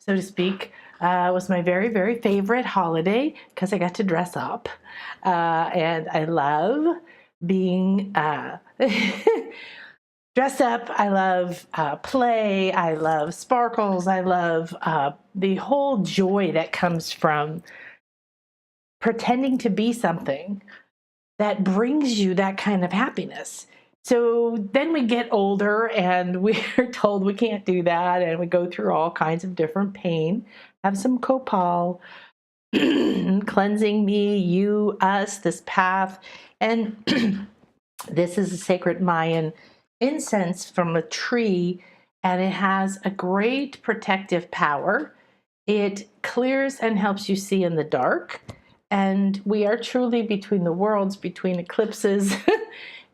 so to speak. It was my very, very favorite holiday because I got to dress up. And I love being dressed up. I love play. I love sparkles. I love the whole joy that comes from pretending to be something that brings you that kind of happiness. So then we get older and we're told we can't do that, and we go through all kinds of different pain. Have some copal, cleansing me, you, us, this path. And this is a sacred Mayan incense from a tree, and it has a great protective power. It clears and helps you see in the dark. And we are truly between the worlds, between eclipses,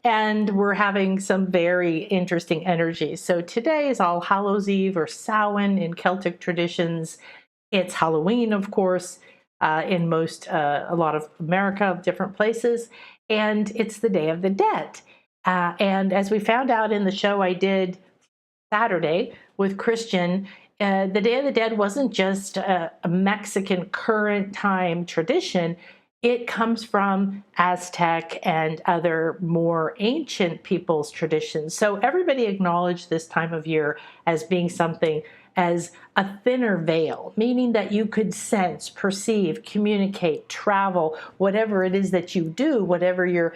and we're having some very interesting energies. So today is All Hallows Eve, or Samhain in Celtic traditions. It's Halloween, of course, in a lot of America, different places, and it's the Day of the Dead. And as we found out in the show I did Saturday with Christian, the Day of the Dead wasn't just a Mexican current time tradition. It comes from Aztec and other more ancient people's traditions. So everybody acknowledged this time of year as being something as a thinner veil, meaning that you could sense, perceive, communicate, travel, whatever it is that you do, whatever your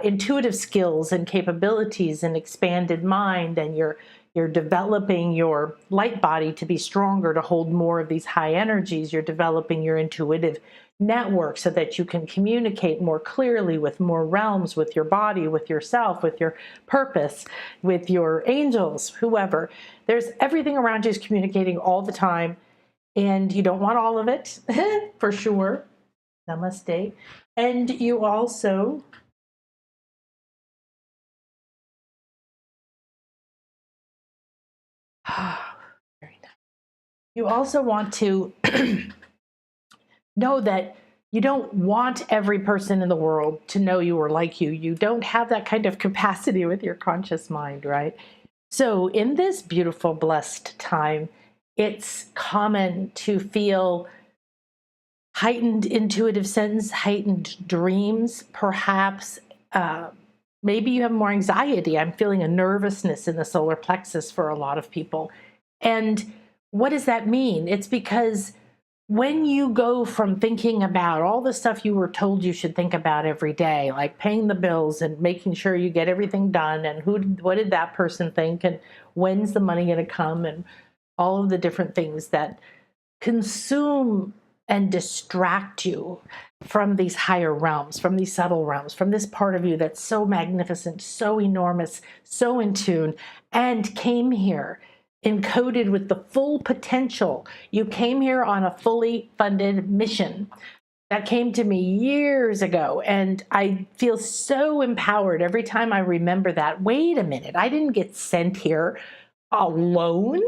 intuitive skills and capabilities and expanded mind, and you're developing your light body to be stronger, to hold more of these high energies. You're developing your intuitive network so that you can communicate more clearly with more realms, with your body, with yourself, with your purpose, with your angels, whoever. There's everything around you is communicating all the time, and you don't want all of it, for sure. Namaste. And you also very nice. You also want to know that you don't want every person in the world to know you or like you. You don't have that kind of capacity with your conscious mind, right? So in this beautiful, blessed time, it's common to feel heightened intuitive sense, heightened dreams, perhaps. Maybe you have more anxiety. I'm feeling a nervousness in the solar plexus for a lot of people. And what does that mean? It's because when you go from thinking about all the stuff you were told you should think about every day, like paying the bills and making sure you get everything done, and what did that person think, and when's the money going to come, and all of the different things that consume and distract you from these higher realms, from these subtle realms, from this part of you that's so magnificent, so enormous, so in tune, and came here encoded with the full potential. You came here on a fully funded mission. That came to me years ago, and I feel so empowered every time I remember that. Wait a minute, I didn't get sent here alone.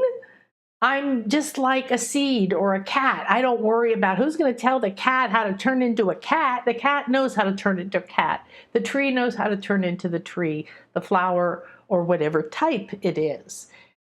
I'm just like a seed or a cat. I don't worry about who's going to tell the cat how to turn into a cat. The cat knows how to turn into a cat. The tree knows how to turn into the tree, the flower, or whatever type it is.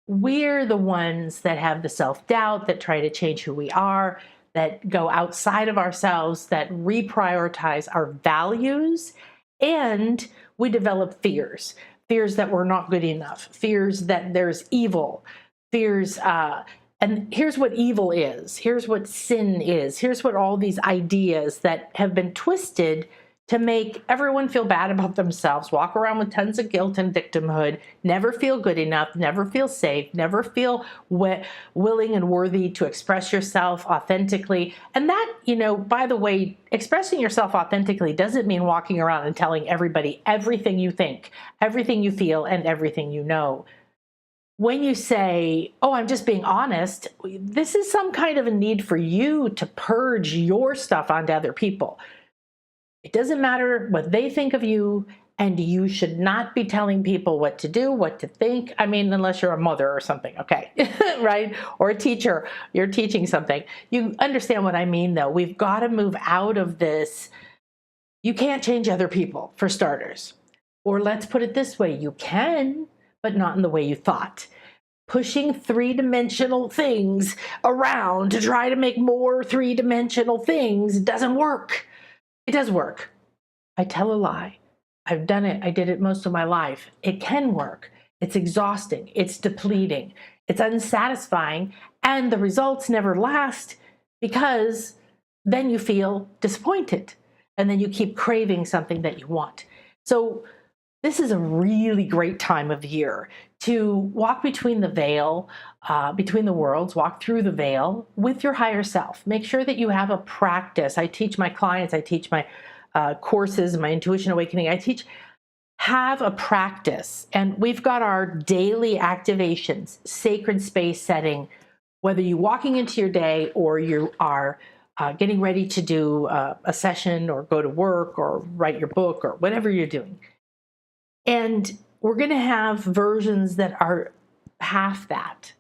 We're the ones that have the self-doubt, that try to change who we are, that go outside of ourselves, that reprioritize our values, and we develop fears. Fears that we're not good enough, fears that there's evil, fears, and here's what evil is, here's what sin is, here's what all these ideas that have been twisted to make everyone feel bad about themselves, walk around with tons of guilt and victimhood, never feel good enough, never feel safe, never feel willing and worthy to express yourself authentically. And that, by the way, expressing yourself authentically doesn't mean walking around and telling everybody everything you think, everything you feel, and everything you know. When you say, oh, I'm just being honest, this is some kind of a need for you to purge your stuff onto other people. It doesn't matter what they think of you, and you should not be telling people what to do, what to think. I mean, unless you're a mother or something, okay, right? Or a teacher, you're teaching something. You understand what I mean, though. We've got to move out of this. You can't change other people, for starters. Or let's put it this way, you can, but not in the way you thought. pushing three-dimensional things around to try to make more three-dimensional things doesn't work. It does work. I tell a lie. I've done it. I did it most of my life. It can work. It's exhausting. It's depleting. It's unsatisfying. And the results never last because then you feel disappointed. And then you keep craving something that you want. So this is a really great time of year to walk between the veil, between the worlds, walk through the veil with your higher self. Make sure that you have a practice. I teach my clients, I teach my courses, my Intuition Awakening, have a practice. And we've got our daily activations, sacred space setting, whether you're walking into your day or you are getting ready to do a session or go to work or write your book or whatever you're doing. And we're going to have versions that are half that.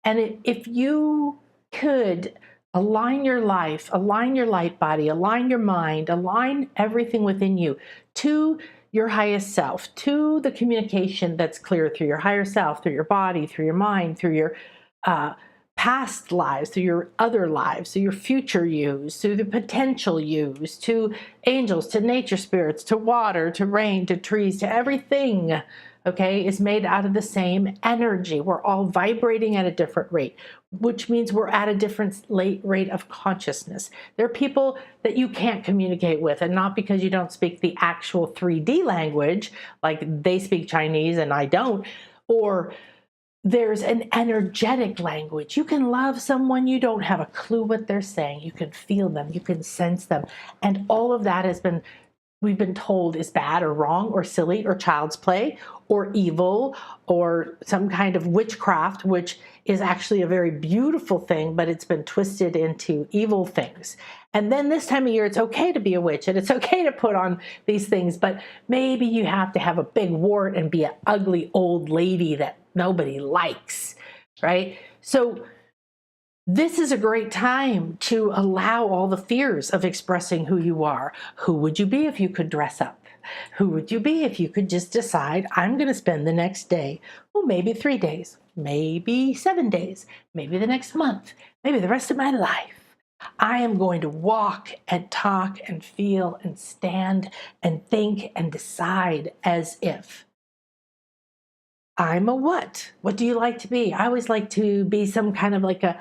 And if you could align your life, align your light body, align your mind, align everything within you to your highest self, to the communication that's clear through your higher self, through your body, through your mind, through your past lives, through your other lives, through your future yous, through the potential yous, to angels, to nature spirits, to water, to rain, to trees, to everything, okay, is made out of the same energy. We're all vibrating at a different rate, which means we're at a different rate of consciousness. There are people that you can't communicate with, and not because you don't speak the actual 3D language, like they speak Chinese and I don't, or there's an energetic language. You can love someone, you don't have a clue what they're saying. You can feel them, you can sense them. And all of that we've been told is bad or wrong or silly or child's play or evil or some kind of witchcraft, which is actually a very beautiful thing, but it's been twisted into evil things. And then this time of year, it's okay to be a witch and it's okay to put on these things, but maybe you have to have a big wart and be an ugly old lady that nobody likes, right? So this is a great time to allow all the fears of expressing who you are. Who would you be if you could dress up? Who would you be if you could just decide, I'm going to spend the next day, well, maybe 3 days, maybe 7 days, maybe the next month, maybe the rest of my life. I am going to walk and talk and feel and stand and think and decide as if I'm a what? What do you like to be? I always like to be some kind of like a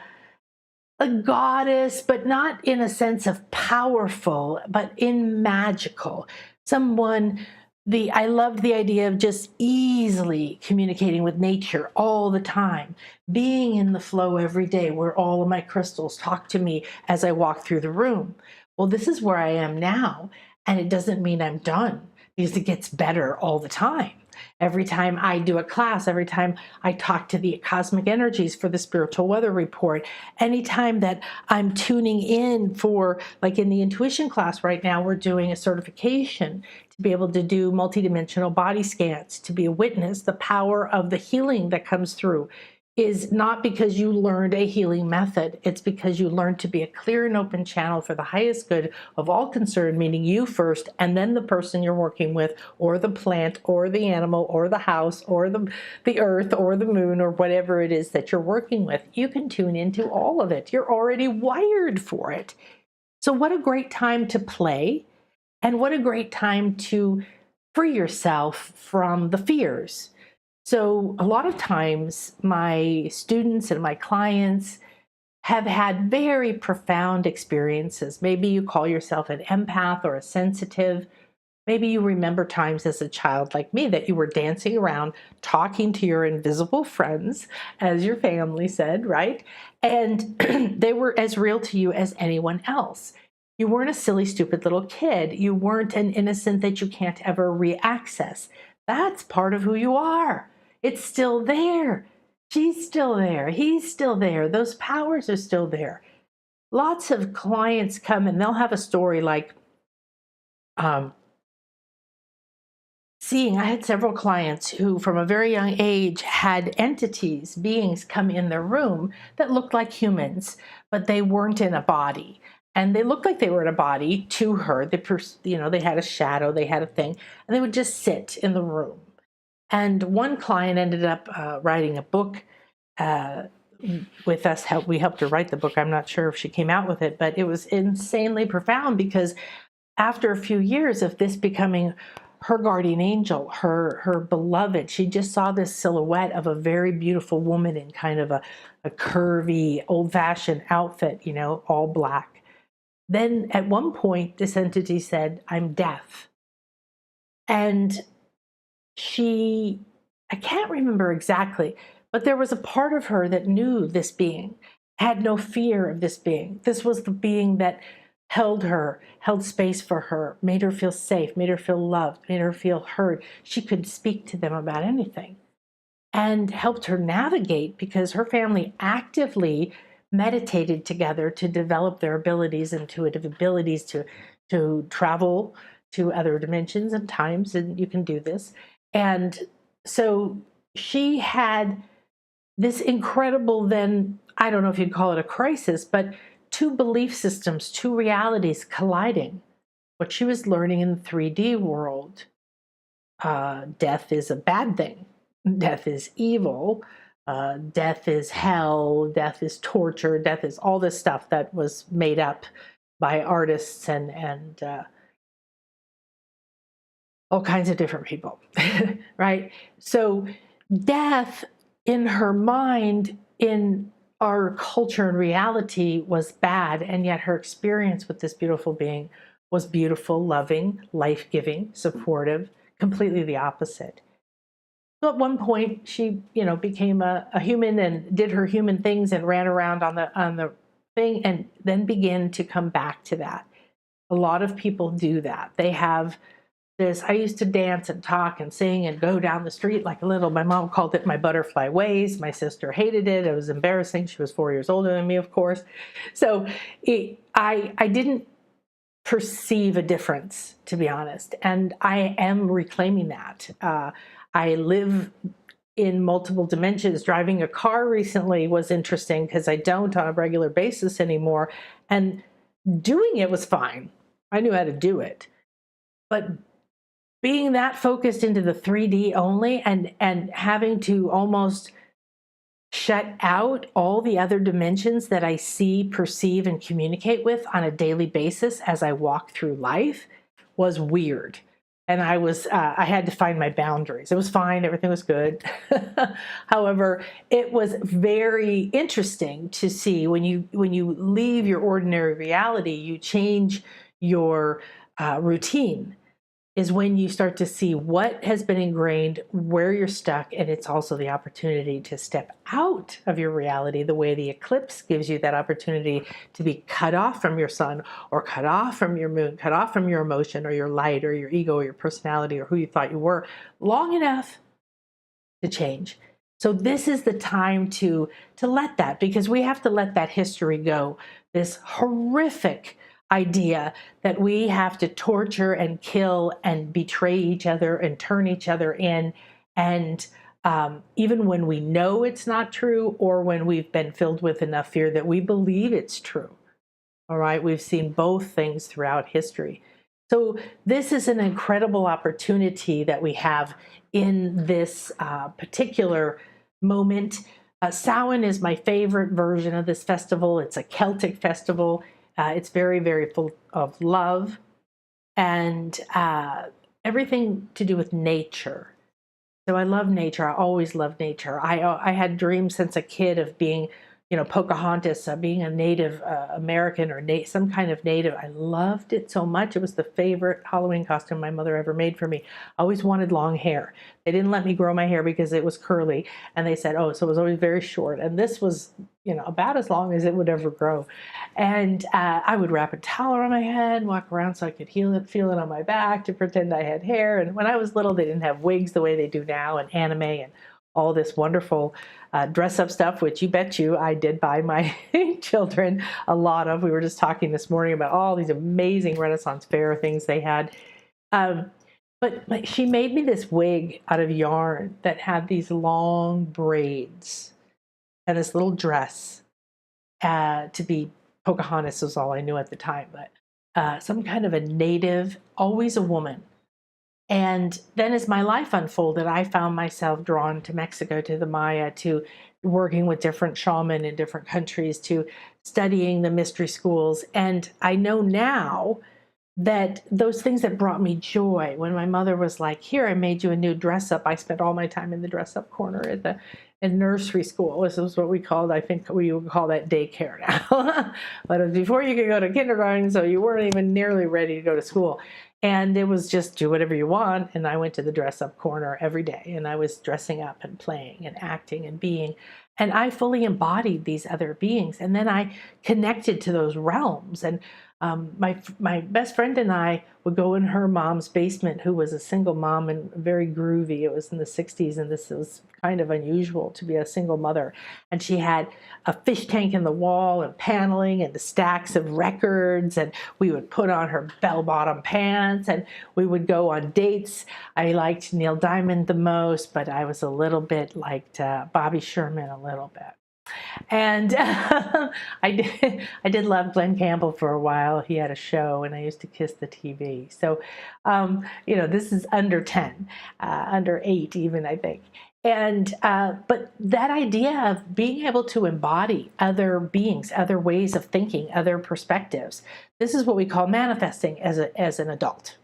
goddess, but not in a sense of powerful, but in magical. I loved the idea of just easily communicating with nature all the time, being in the flow every day where all of my crystals talk to me as I walk through the room. Well, this is where I am now, and it doesn't mean I'm done because it gets better all the time. Every time I do a class, every time I talk to the cosmic energies for the spiritual weather report, anytime that I'm tuning in for, like in the intuition class right now, we're doing a certification to be able to do multidimensional body scans, to be a witness. The power of the healing that comes through is not because you learned a healing method. It's because you learned to be a clear and open channel for the highest good of all concerned, meaning you first, and then the person you're working with, or the plant, or the animal, or the house, or the earth, or the moon, or whatever it is that you're working with. You can tune into all of it. You're already wired for it. So what a great time to play, and what a great time to free yourself from the fears. So a lot of times my students and my clients have had very profound experiences. Maybe you call yourself an empath or a sensitive. Maybe you remember times as a child like me that you were dancing around, talking to your invisible friends, as your family said, right? And they were as real to you as anyone else. You weren't a silly, stupid little kid. You weren't an innocent that you can't ever re-access. That's part of who you are. It's still there. She's still there. He's still there. Those powers are still there. Lots of clients come and they'll have a story like, I had several clients who from a very young age had entities, beings come in their room that looked like humans, but they weren't in a body. And they looked like they were in a body to her. They had a shadow, they had a thing, and they would just sit in the room. And one client ended up writing a book with us. We helped her write the book. I'm not sure if she came out with it, but it was insanely profound, because after a few years of this becoming her guardian angel, her beloved, she just saw this silhouette of a very beautiful woman in kind of a curvy, old-fashioned outfit, all black. Then at one point, this entity said, "I'm deaf." And I can't remember exactly, but there was a part of her that knew this being, had no fear of this being. This was the being that held her, held space for her, made her feel safe, made her feel loved, made her feel heard. She could speak to them about anything, and helped her navigate, because her family actively meditated together to develop their abilities, intuitive abilities to travel to other dimensions and times, and you can do this. And so she had this incredible, then, I don't know if you'd call it a crisis, but two belief systems, two realities colliding. What she was learning in the 3D world, death is a bad thing. Death is evil. Death is hell. Death is torture. Death is all this stuff that was made up by artists and all kinds of different people, right? So death in her mind, in our culture and reality, was bad, and yet her experience with this beautiful being was beautiful, loving, life-giving, supportive, completely the opposite. So at one point, she, became a human and did her human things and ran around on the thing, and then began to come back to that. A lot of people do that. They have this. I used to dance and talk and sing and go down the street like a little. My mom called it my butterfly ways. My sister hated it. It was embarrassing. She was 4 years older than me, of course. So I didn't perceive a difference, to be honest. And I am reclaiming that. I live in multiple dimensions. Driving a car recently was interesting, because I don't on a regular basis anymore. And doing it was fine. I knew how to do it. But being that focused into the 3D only, and having to almost shut out all the other dimensions that I see, perceive, and communicate with on a daily basis as I walk through life, was weird. And I had to find my boundaries. It was fine. Everything was good. However, it was very interesting to see when you leave your ordinary reality, you change your routine, is when you start to see what has been ingrained, where you're stuck, and it's also the opportunity to step out of your reality, the way the eclipse gives you that opportunity to be cut off from your sun, or cut off from your moon, cut off from your emotion or your light or your ego or your personality or who you thought you were, long enough to change. So this is the time to let that, because we have to let that history go. This horrific idea that we have to torture and kill and betray each other and turn each other in. And even when we know it's not true, or when we've been filled with enough fear that we believe it's true. All right, we've seen both things throughout history. So this is an incredible opportunity that we have in this particular moment. Samhain is my favorite version of this festival. It's a Celtic festival. It's very, very full of love and everything to do with nature. So I love nature. I always loved nature. I had dreams since a kid of being, Pocahontas, being a Native American or some kind of Native. I loved it so much. It was the favorite Halloween costume my mother ever made for me. I always wanted long hair. They didn't let me grow my hair because it was curly. And they said, oh, so it was always very short. And this was, about as long as it would ever grow. And I would wrap a towel around my head, walk around so I could feel it on my back to pretend I had hair. And when I was little, they didn't have wigs the way they do now, and anime and all this wonderful dress-up stuff, which you bet you I did buy my children a lot of. We were just talking this morning about all these amazing Renaissance fair things they had. But she made me this wig out of yarn that had these long braids and this little dress. To be Pocahontas was all I knew at the time, but some kind of a native, always a woman. And then as my life unfolded, I found myself drawn to Mexico, to the Maya, to working with different shamans in different countries, to studying the mystery schools. And I know now that those things that brought me joy, when my mother was like, here, I made you a new dress up. I spent all my time in the dress up corner at the in nursery school. This is what we called, I think we would call that daycare now. But it was before you could go to kindergarten, so you weren't even nearly ready to go to school. And it was just do whatever you want. And I went to the dress up corner every day, and I was dressing up and playing and acting and being. And I fully embodied these other beings. And then I connected to those realms. And my best friend and I would go in her mom's basement, who was a single mom and very groovy. It was in the 60s, and this was kind of unusual to be a single mother. And she had a fish tank in the wall and paneling and the stacks of records, and we would put on her bell-bottom pants and we would go on dates. I liked Neil Diamond the most, but I was a little bit liked Bobby Sherman a little bit. And I did love Glenn Campbell for a while. He had a show, and I used to kiss the TV. So, this is under 10, under 8 even, I think. And but that idea of being able to embody other beings, other ways of thinking, other perspectives, this is what we call manifesting as an adult.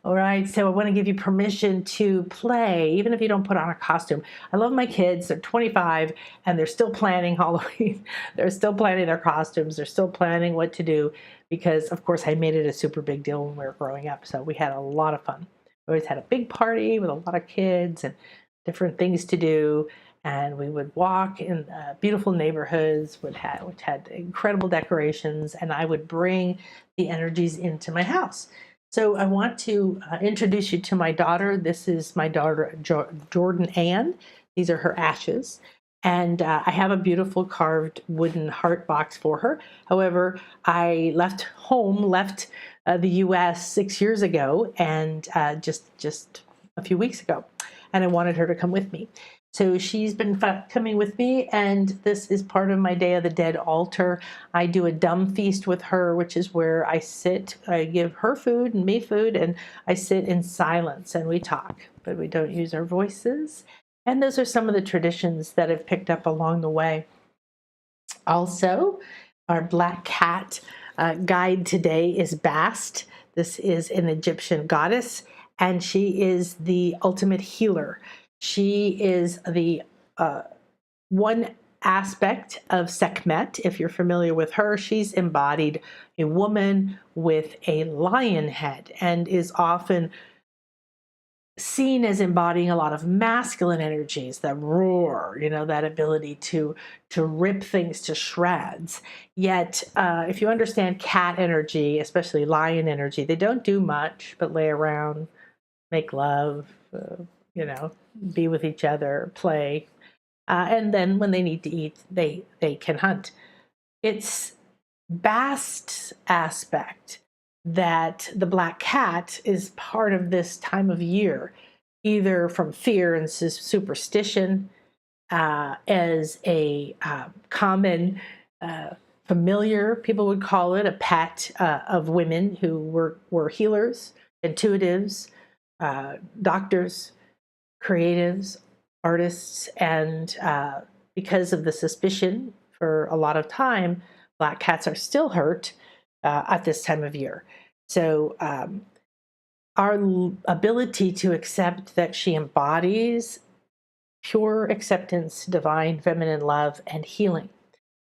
All right, so I want to give you permission to play, even if you don't put on a costume. I love my kids. They're 25, and they're still planning Halloween. They're still planning their costumes. They're still planning what to do because, of course, I made it a super big deal when we were growing up. So we had a lot of fun. We always had a big party with a lot of kids and different things to do. And we would walk in beautiful neighborhoods which had incredible decorations, and I would bring the energies into my house. So I want to introduce you to my daughter. This is my daughter, Jordan Ann. These are her ashes. And I have a beautiful carved wooden heart box for her. However, I left the U.S. 6 years ago, and just a few weeks ago. And I wanted her to come with me. So she's been coming with me, and this is part of my Day of the Dead altar. I do a dumb feast with her, which is where I sit, I give her food and me food, and I sit in silence and we talk, but we don't use our voices. And those are some of the traditions that I've picked up along the way. Also, our black cat guide today is Bast. This is an Egyptian goddess, and she is the ultimate healer. She is the one aspect of Sekhmet. If you're familiar with her, she's embodied a woman with a lion head and is often seen as embodying a lot of masculine energies, that roar, that ability to rip things to shreds. Yet, if you understand cat energy, especially lion energy, they don't do much but lay around, make love, be with each other, play. And then when they need to eat, they can hunt. It's Bast's aspect that the black cat is part of this time of year, either from fear and superstition, as a common familiar, people would call it, a pet of women who were healers, intuitives, doctors, creatives, artists, and because of the suspicion for a lot of time, black cats are still hurt at this time of year. So our ability to accept that she embodies pure acceptance, divine feminine love, and healing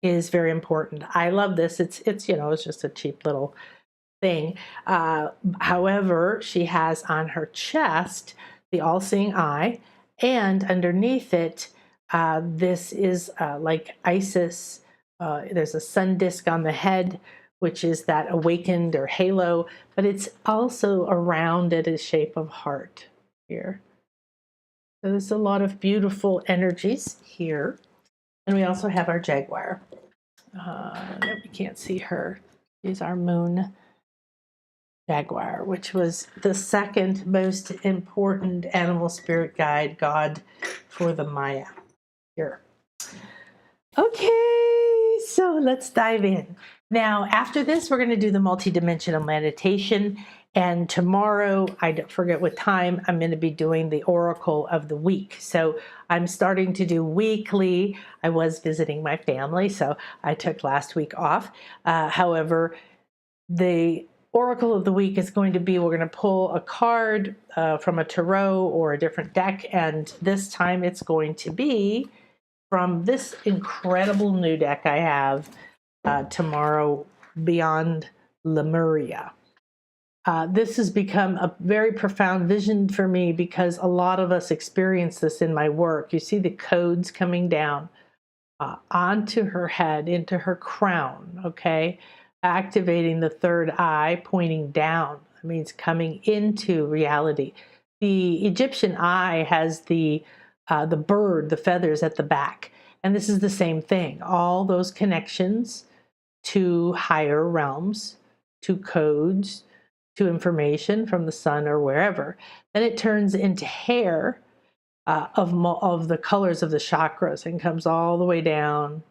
is very important. I love this. It's just a cheap little thing. However, she has on her chest the all-seeing eye, and underneath it, this is like Isis. There's a sun disk on the head, which is that awakened or halo, but it's also around it is shape of heart here. So there's a lot of beautiful energies here. And we also have our jaguar. We can't see her. She's our moon jaguar, which was the second most important animal spirit guide god for the Maya here. Okay, so let's dive in. Now, after this, we're going to do the multidimensional meditation, And tomorrow, I don't forget what time, I'm going to be doing the Oracle of the Week. So I'm starting to do weekly. I was visiting my family, so I took last week off. However, the Oracle of the Week is going to be, we're going to pull a card from a tarot or a different deck. And this time it's going to be from this incredible new deck I have tomorrow, Beyond Lemuria. This has become a very profound vision for me because a lot of us experience this in my work. You see the codes coming down onto her head, into her crown, okay? Activating the third eye, pointing down. That means coming into reality. The Egyptian eye has the bird, the feathers at the back. And this is the same thing. All those connections to higher realms, to codes, to information from the sun or wherever. Then it turns into hair of the colors of the chakras and comes all the way down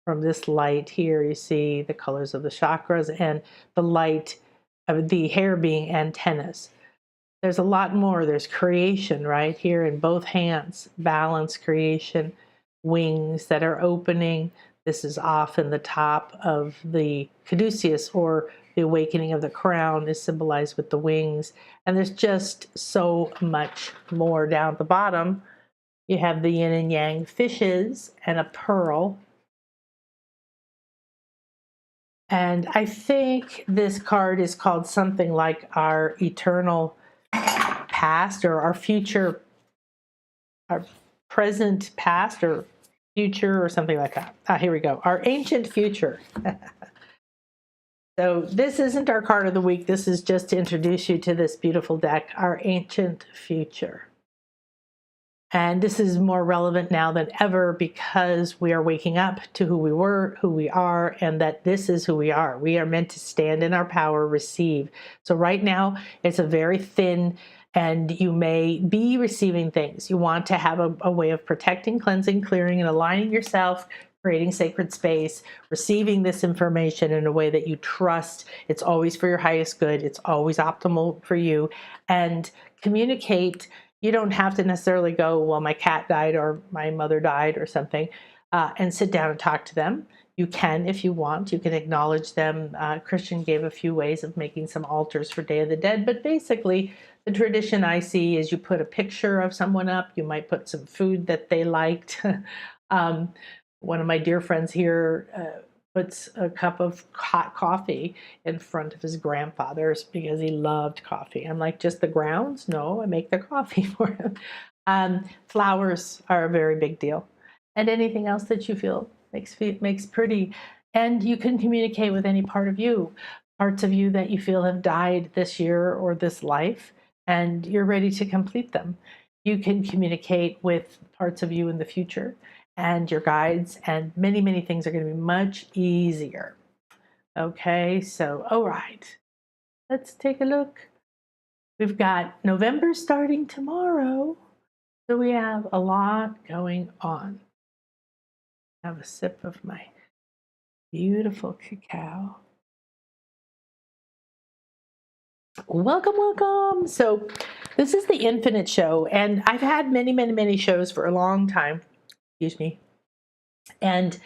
from this light here. You see the colors of the chakras and the light of the hair being antennas. There's a lot more. There's creation right here in both hands, balance, creation, wings that are opening. This is often the top of the caduceus, or the awakening of the crown is symbolized with the wings. And there's just so much more down at the bottom. You have the yin and yang fishes and a pearl. And I think this card is called something like our eternal past, or our future, our present past, or future, or something like that. Here we go. Our ancient future. So this isn't our card of the week. This is just to introduce you to this beautiful deck, Our Ancient Future. And this is more relevant now than ever because we are waking up to who we were, who we are, and that this is who we are. We are meant to stand in our power, receive. So right now, it's a very thin, and you may be receiving things. You want to have a way of protecting, cleansing, clearing, and aligning yourself, creating sacred space, receiving this information in a way that you trust. It's always for your highest good. It's always optimal for you. And communicate. You don't have to necessarily go, well, my cat died or my mother died or something, and sit down and talk to them. You can if you want. You can acknowledge them. Christian gave a few ways of making some altars for Day of the Dead, but basically the tradition I see is you put a picture of someone up. You might put some food that they liked. One of my dear friends here puts a cup of hot coffee in front of his grandfather's because he loved coffee. I'm like, just the grounds? No, I make the coffee for him. Flowers are a very big deal. And anything else that you feel makes pretty. And you can communicate with any part of you, parts of you that you feel have died this year or this life, and you're ready to complete them. You can communicate with parts of you in the future and your guides, and many, many things are going to be much easier. Okay, so, all right, let's take a look. We've got November starting tomorrow, so we have a lot going on. Have a sip of my beautiful cacao. Welcome, welcome. So this is the Infinite Show, and I've had many, many, many shows for a long time. Excuse me. And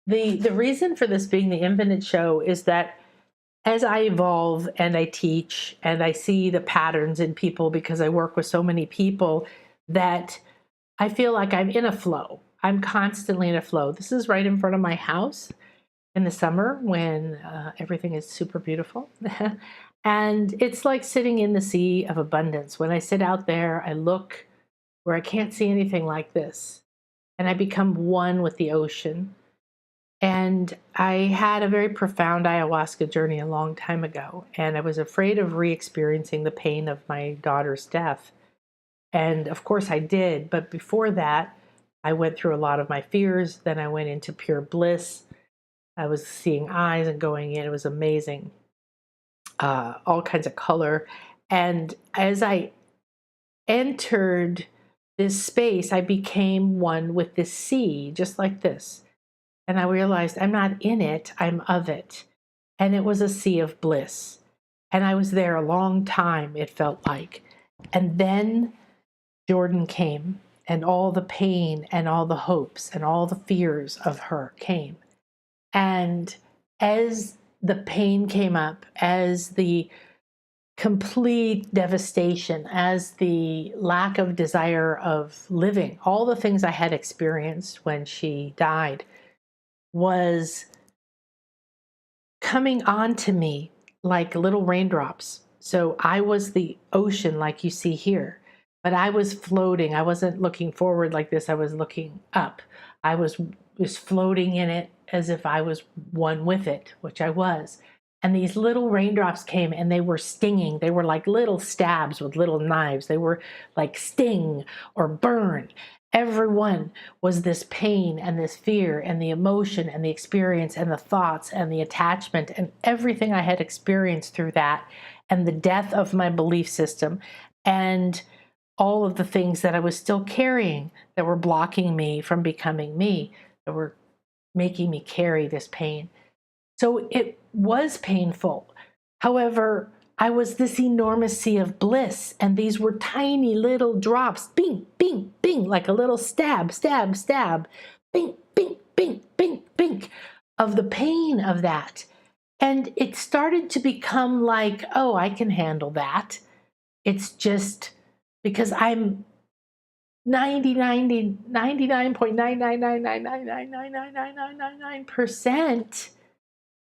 the reason for this being the Infinite Show is that as I evolve and I teach and I see the patterns in people, because I work with so many people, that I feel like I'm in a flow. I'm constantly in a flow. This is right in front of my house in the summer when everything is super beautiful. And it's like sitting in the sea of abundance. When I sit out there, I look where I can't see anything like this, and I become one with the ocean. And I had a very profound ayahuasca journey a long time ago, and I was afraid of re-experiencing the pain of my daughter's death. And of course I did, but before that, I went through a lot of my fears. Then I went into pure bliss. I was seeing eyes and going in. It was amazing. All kinds of color. And as I entered this space, I became one with this sea, just like this. And I realized I'm not in it, I'm of it. And it was a sea of bliss. And I was there a long time, it felt like. And then Jordan came, and all the pain and all the hopes and all the fears of her came. And as the pain came up, as the complete devastation, as the lack of desire of living, all the things I had experienced when she died was coming onto me like little raindrops. So I was the ocean like you see here, but I was floating. I wasn't looking forward like this. I was looking up. I was floating in it as if I was one with it, which I was. And these little raindrops came and they were stinging. They were like little stabs with little knives. They were like sting or burn. Everyone was this pain and this fear and the emotion and the experience and the thoughts and the attachment and everything I had experienced through that, and the death of my belief system and all of the things that I was still carrying that were blocking me from becoming me, that were making me carry this pain. So it was painful. However, I was this enormous sea of bliss, and these were tiny little drops, bing, bing, bing, like a little stab, stab, stab, bing, bing, bing, bing, bing, of the pain of that. And it started to become like, oh, I can handle that. It's just because I'm 99.99999999999%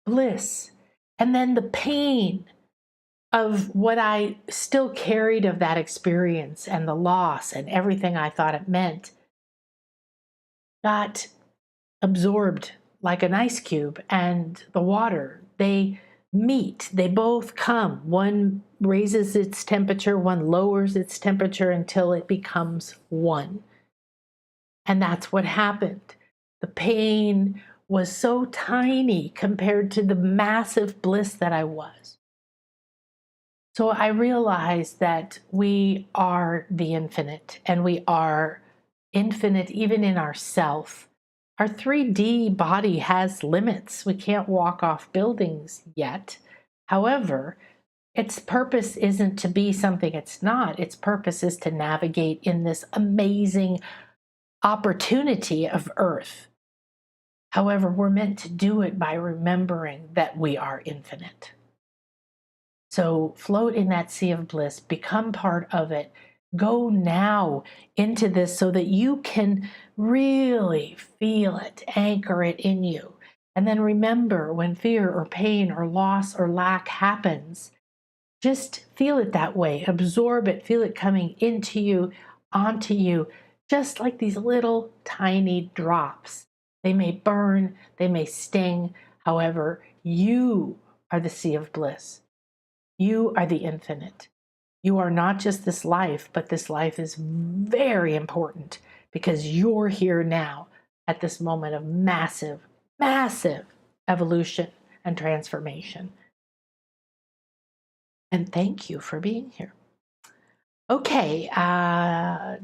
bliss. And then the pain of what I still carried of that experience and the loss and everything I thought it meant got absorbed like an ice cube, and the water, they meet, they both come. One raises its temperature, one lowers its temperature until it becomes one. And that's what happened. The pain was so tiny compared to the massive bliss that I was. So I realized that we are the infinite, and we are infinite even in ourself. Our 3D body has limits. We can't walk off buildings yet. However, its purpose isn't to be something it's not. Its purpose is to navigate in this amazing opportunity of Earth. However, we're meant to do it by remembering that we are infinite. So float in that sea of bliss, become part of it. Go now into this so that you can really feel it, anchor it in you. And then remember, when fear or pain or loss or lack happens, just feel it that way, absorb it, feel it coming into you, onto you, just like these little tiny drops. They may burn, they may sting. However, you are the sea of bliss. You are the infinite. You are not just this life, but this life is very important because you're here now at this moment of massive, massive evolution and transformation. And thank you for being here. Okay,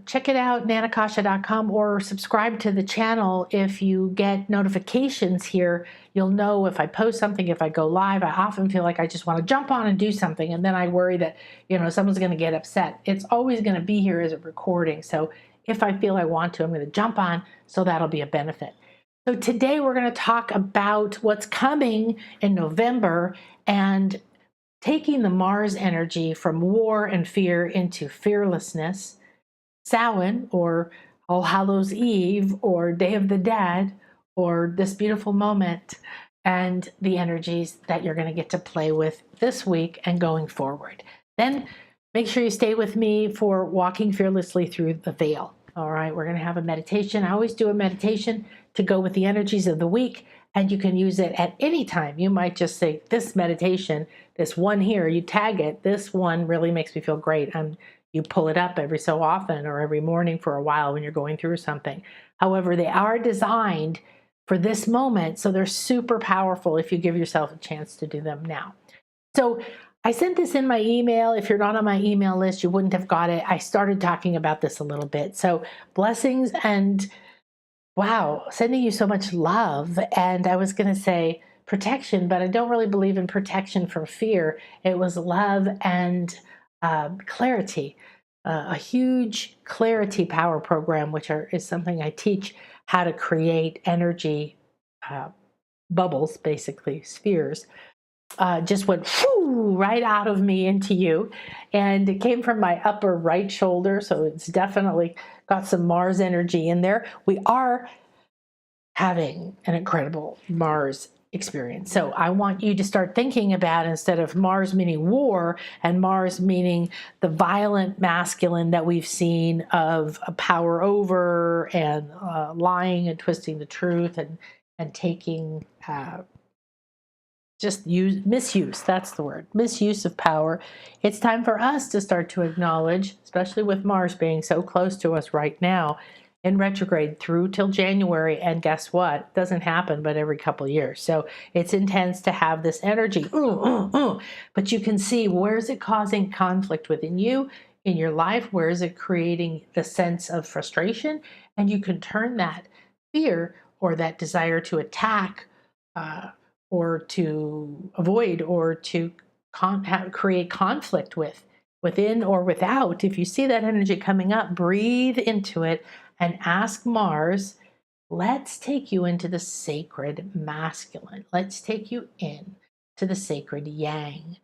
check it out, nanakasha.com, or subscribe to the channel. If you get notifications here, you'll know if I post something, if I go live. I often feel like I just want to jump on and do something, and then I worry that, someone's going to get upset. It's always going to be here as a recording. So if I feel I want to, I'm going to jump on, so that'll be a benefit. So today we're going to talk about what's coming in November and taking the Mars energy from war and fear into fearlessness, Samhain, or All Hallows Eve, or Day of the Dead, or this beautiful moment, and the energies that you're going to get to play with this week and going forward. Then make sure you stay with me for walking fearlessly through the veil. All right, we're going to have a meditation. I always do a meditation to go with the energies of the week, and you can use it at any time. You might just say, this meditation, this one here, you tag it, this one really makes me feel great. And you pull it up every so often or every morning for a while when you're going through something. However, they are designed for this moment, so they're super powerful if you give yourself a chance to do them now. So I sent this in my email. If you're not on my email list, you wouldn't have got it. I started talking about this a little bit. So blessings and wow, sending you so much love. And I was going to say, protection, but I don't really believe in protection from fear. It was love and clarity, a huge clarity power program, which is something I teach how to create energy uh, bubbles, basically spheres. Just went whoo, right out of me into you. And it came from my upper right shoulder. So it's definitely got some Mars energy in there. We are having an incredible Mars experience. So I want you to start thinking about, instead of Mars meaning war and Mars meaning the violent masculine that we've seen of power over and lying and twisting the truth and taking misuse, that's the word, misuse of power. It's time for us to start to acknowledge, especially with Mars being so close to us right now in retrograde through till January. And guess what? It doesn't happen but every couple of years. So it's intense to have this energy. But you can see, where is it causing conflict within you, in your life? Where is it creating the sense of frustration? And you can turn that fear or that desire to attack or to avoid or to create conflict within or without. If you see that energy coming up, breathe into it and ask Mars, let's take you into the sacred masculine. Let's take you in to the sacred yang.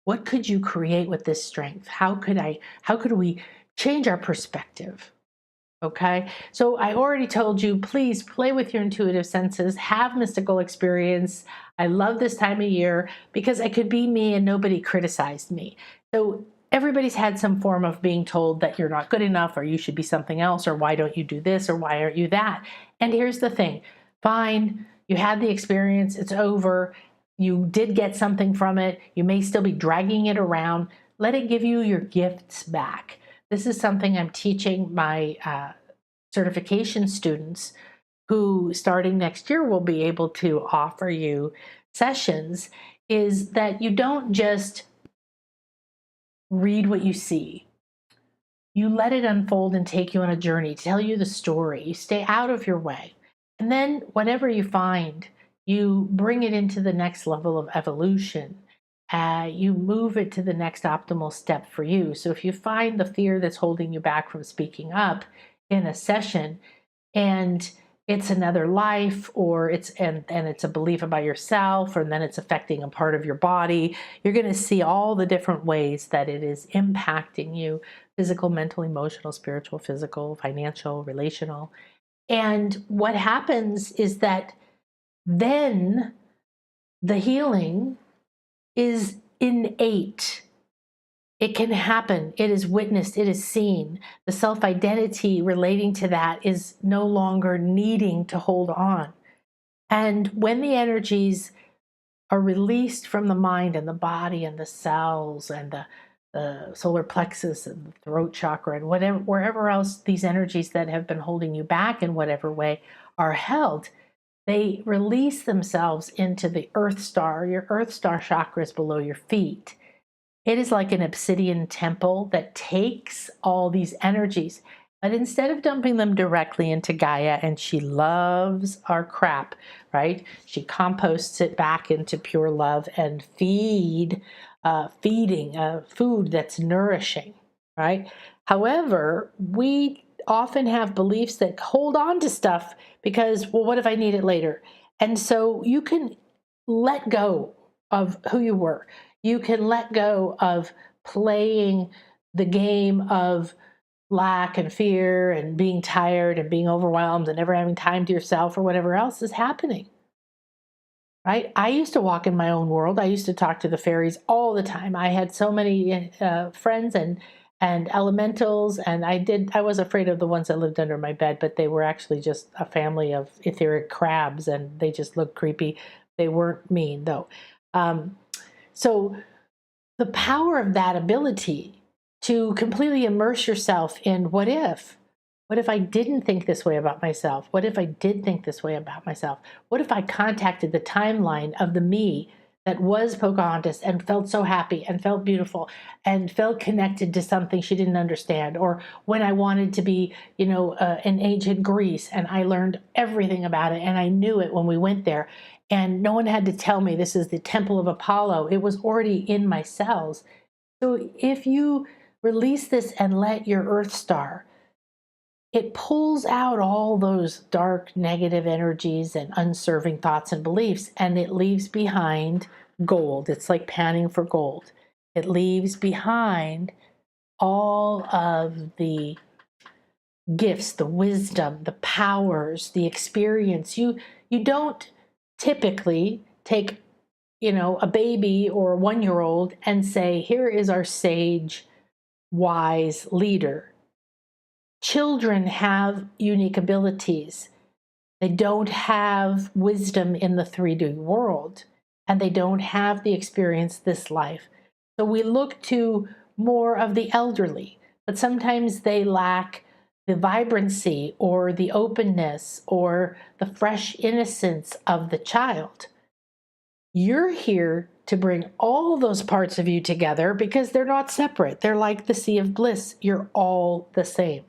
What could you create with this strength? How could we change our perspective? Okay, so I already told you, please play with your intuitive senses, have mystical experience. I love this time of year because I could be me and nobody criticized me. So everybody's had some form of being told that you're not good enough, or you should be something else, or why don't you do this, or why aren't you that? And here's the thing, fine, you had the experience, it's over, you did get something from it, you may still be dragging it around, let it give you your gifts back. This is something I'm teaching my certification students, who starting next year will be able to offer you sessions, is that you don't just read what you see. You let it unfold and take you on a journey, tell you the story. You stay out of your way. And then whatever you find, you bring it into the next level of evolution. You move it to the next optimal step for you. So if you find the fear that's holding you back from speaking up in a session, and it's another life, or it's a belief about yourself, or then it's affecting a part of your body, you're going to see all the different ways that it is impacting you: physical, mental, emotional, spiritual, physical, financial, relational. And what happens is that then the healing is innate. It can happen. It is witnessed. It is seen. The self-identity relating to that is no longer needing to hold on. And when the energies are released from the mind and the body and the cells and the solar plexus and the throat chakra and wherever else these energies that have been holding you back in whatever way are held, they release themselves into the Earth Star. Your Earth Star chakra is below your feet. It is like an obsidian temple that takes all these energies, but instead of dumping them directly into Gaia, and she loves our crap, right? She composts it back into pure love and feeding food that's nourishing, right? However, we often have beliefs that hold on to stuff because, well, what if I need it later? And so you can let go of who you were. You can let go of playing the game of lack and fear and being tired and being overwhelmed and never having time to yourself or whatever else is happening, right? I used to walk in my own world. I used to talk to the fairies all the time. I had so many friends and elementals, and I was afraid of the ones that lived under my bed, but they were actually just a family of etheric crabs, and they just looked creepy. They weren't mean, though. So the power of that ability to completely immerse yourself in what if I didn't think this way about myself? What if I did think this way about myself? What if I contacted the timeline of the me that was Pocahontas and felt so happy and felt beautiful and felt connected to something she didn't understand. Or when I wanted to be, in ancient Greece, and I learned everything about it and I knew it when we went there. And no one had to tell me this is the Temple of Apollo. It was already in my cells. So if you release this and let your Earth Star, it pulls out all those dark negative energies and unserving thoughts and beliefs, and it leaves behind gold. It's like panning for gold. It leaves behind all of the gifts, the wisdom, the powers, the experience. You don't typically take, a baby or a 1-year-old and say, here is our sage, wise leader. Children have unique abilities. They don't have wisdom in the 3D world, and they don't have the experience this life. So we look to more of the elderly, but sometimes they lack the vibrancy or the openness or the fresh innocence of the child. You're here to bring all those parts of you together because they're not separate. They're like the sea of bliss. You're all the same.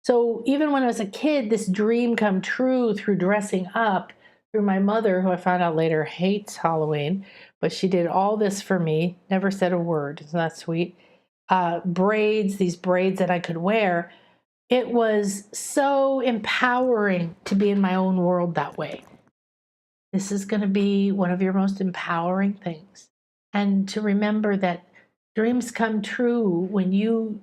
So even when I was a kid, this dream come true through dressing up, through my mother, who I found out later hates Halloween, but she did all this for me, never said a word. Isn't that sweet? These braids that I could wear. It was so empowering to be in my own world that way. This is going to be one of your most empowering things. And to remember that dreams come true when you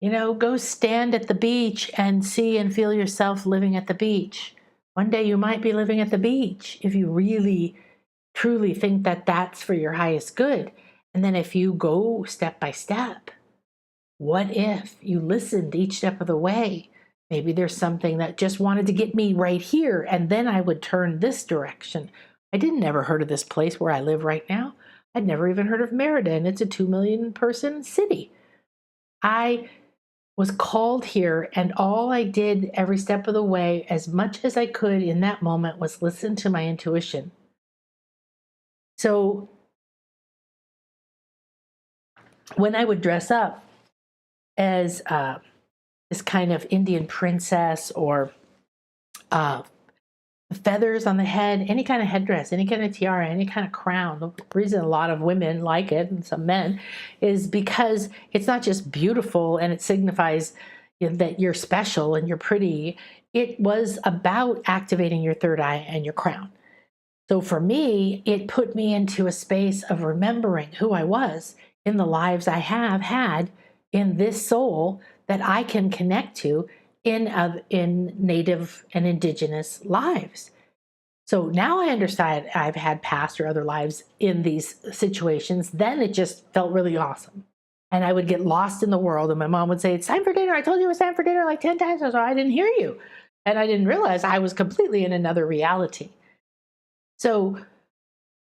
go stand at the beach and see and feel yourself living at the beach. One day you might be living at the beach if you really, truly think that that's for your highest good. And then if you go step by step, what if you listened each step of the way? Maybe there's something that just wanted to get me right here, and then I would turn this direction. I didn't ever heard of this place where I live right now. I'd never even heard of Merida, and it's a 2 million person city. I was called here, and all I did every step of the way, as much as I could in that moment, was listen to my intuition. So when I would dress up as this kind of Indian princess or feathers on the head, any kind of headdress, any kind of tiara, any kind of crown. The reason a lot of women like it, and some men, is because it's not just beautiful and it signifies that you're special and you're pretty. It was about activating your third eye and your crown. So for me, it put me into a space of remembering who I was in the lives I have had in this soul that I can connect to in Native and Indigenous lives. So now I understand I've had past or other lives in these situations. Then it just felt really awesome. And I would get lost in the world, and my mom would say, it's time for dinner. I told you it was time for dinner like 10 times. I was like, I didn't hear you. And I didn't realize I was completely in another reality. So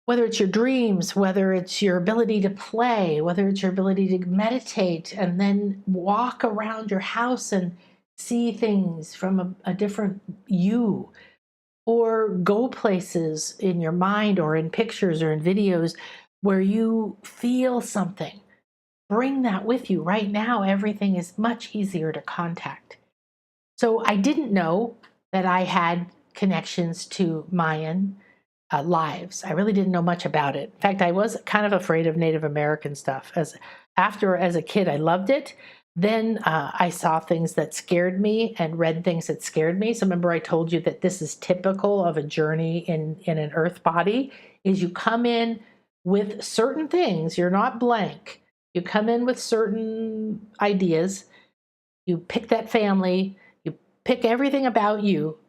whether it's your dreams, whether it's your ability to play, whether it's your ability to meditate and then walk around your house and see things from a different you, or go places in your mind or in pictures or in videos where you feel something, bring that with you. Right now, everything is much easier to contact. So I didn't know that I had connections to Mayan lives. I really didn't know much about it. In fact, I was kind of afraid of Native American stuff. As a kid, I loved it. Then I saw things that scared me and read things that scared me. So remember I told you that this is typical of a journey in an earth body, is you come in with certain things. You're not blank. You come in with certain ideas. You pick that family. You pick everything about you.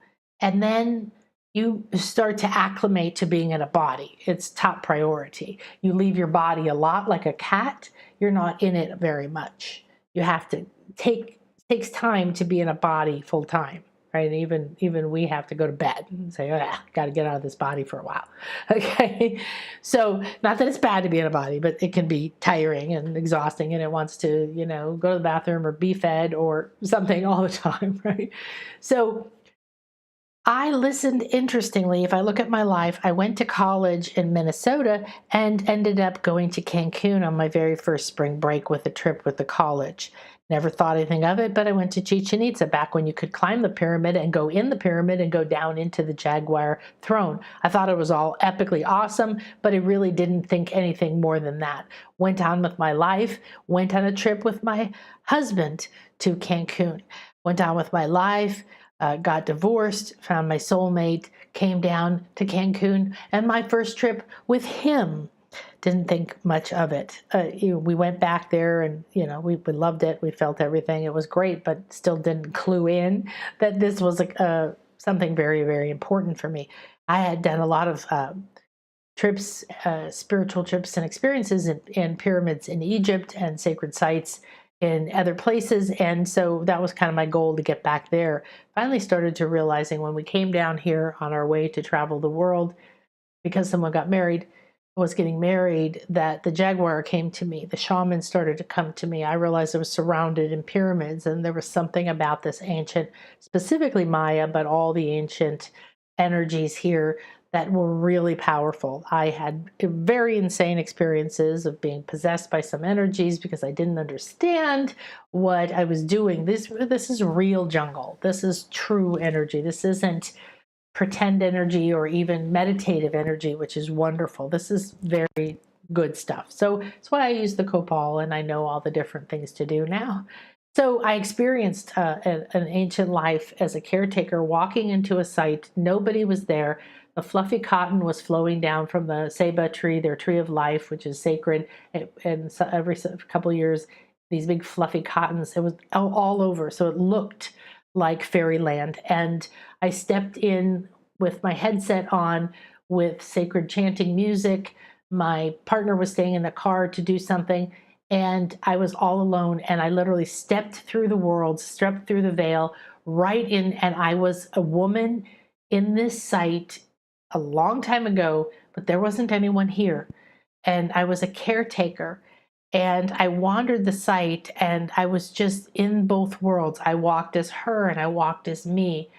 And then you start to acclimate to being in a body. It's top priority. You leave your body a lot like a cat. You're not in it very much. You have to takes time to be in a body full time, right? And even we have to go to bed and say, got to get out of this body for a while. Okay. So not that it's bad to be in a body, but it can be tiring and exhausting, and it wants to, go to the bathroom or be fed or something all the time, right? So I listened. Interestingly, if I look at my life, I went to college in Minnesota and ended up going to Cancun on my very first spring break with a trip with the college. Never thought anything of it, but I went to Chichen Itza back when you could climb the pyramid and go in the pyramid and go down into the Jaguar throne. I thought it was all epically awesome, but I really didn't think anything more than that. Went on with my life, went on a trip with my husband to Cancun, went on with my life, got divorced, found my soulmate, came down to Cancun, and my first trip with him. Didn't think much of it. We went back there and, we loved it. We felt everything. It was great, but still didn't clue in that this was something very, very important for me. I had done a lot of trips, spiritual trips and experiences in pyramids in Egypt and sacred sites in other places. And so that was kind of my goal, to get back there. Finally started to realizing when we came down here on our way to travel the world, because someone was getting married, that the Jaguar came to me. The shaman started to come to me. I realized I was surrounded in pyramids, and there was something about this ancient, specifically Maya, but all the ancient energies here that were really powerful. I had very insane experiences of being possessed by some energies because I didn't understand what I was doing. This is real jungle. This is true energy. This isn't pretend energy or even meditative energy, which is wonderful. This is very good stuff. So that's why I use the copal, and I know all the different things to do now. So I experienced an ancient life as a caretaker, walking into a site. Nobody was there. The fluffy cotton was flowing down from the ceiba tree, their tree of life, which is sacred. And so every couple of years, these big fluffy cottons, it was all over. So it looked like fairyland. And I stepped in with my headset on with sacred chanting music. My partner was staying in the car to do something, and I was all alone. And I literally stepped through the world, stepped through the veil, right in. And I was a woman in this site a long time ago, but there wasn't anyone here. And I was a caretaker. And I wandered the site, and I was just in both worlds. I walked as her and I walked as me.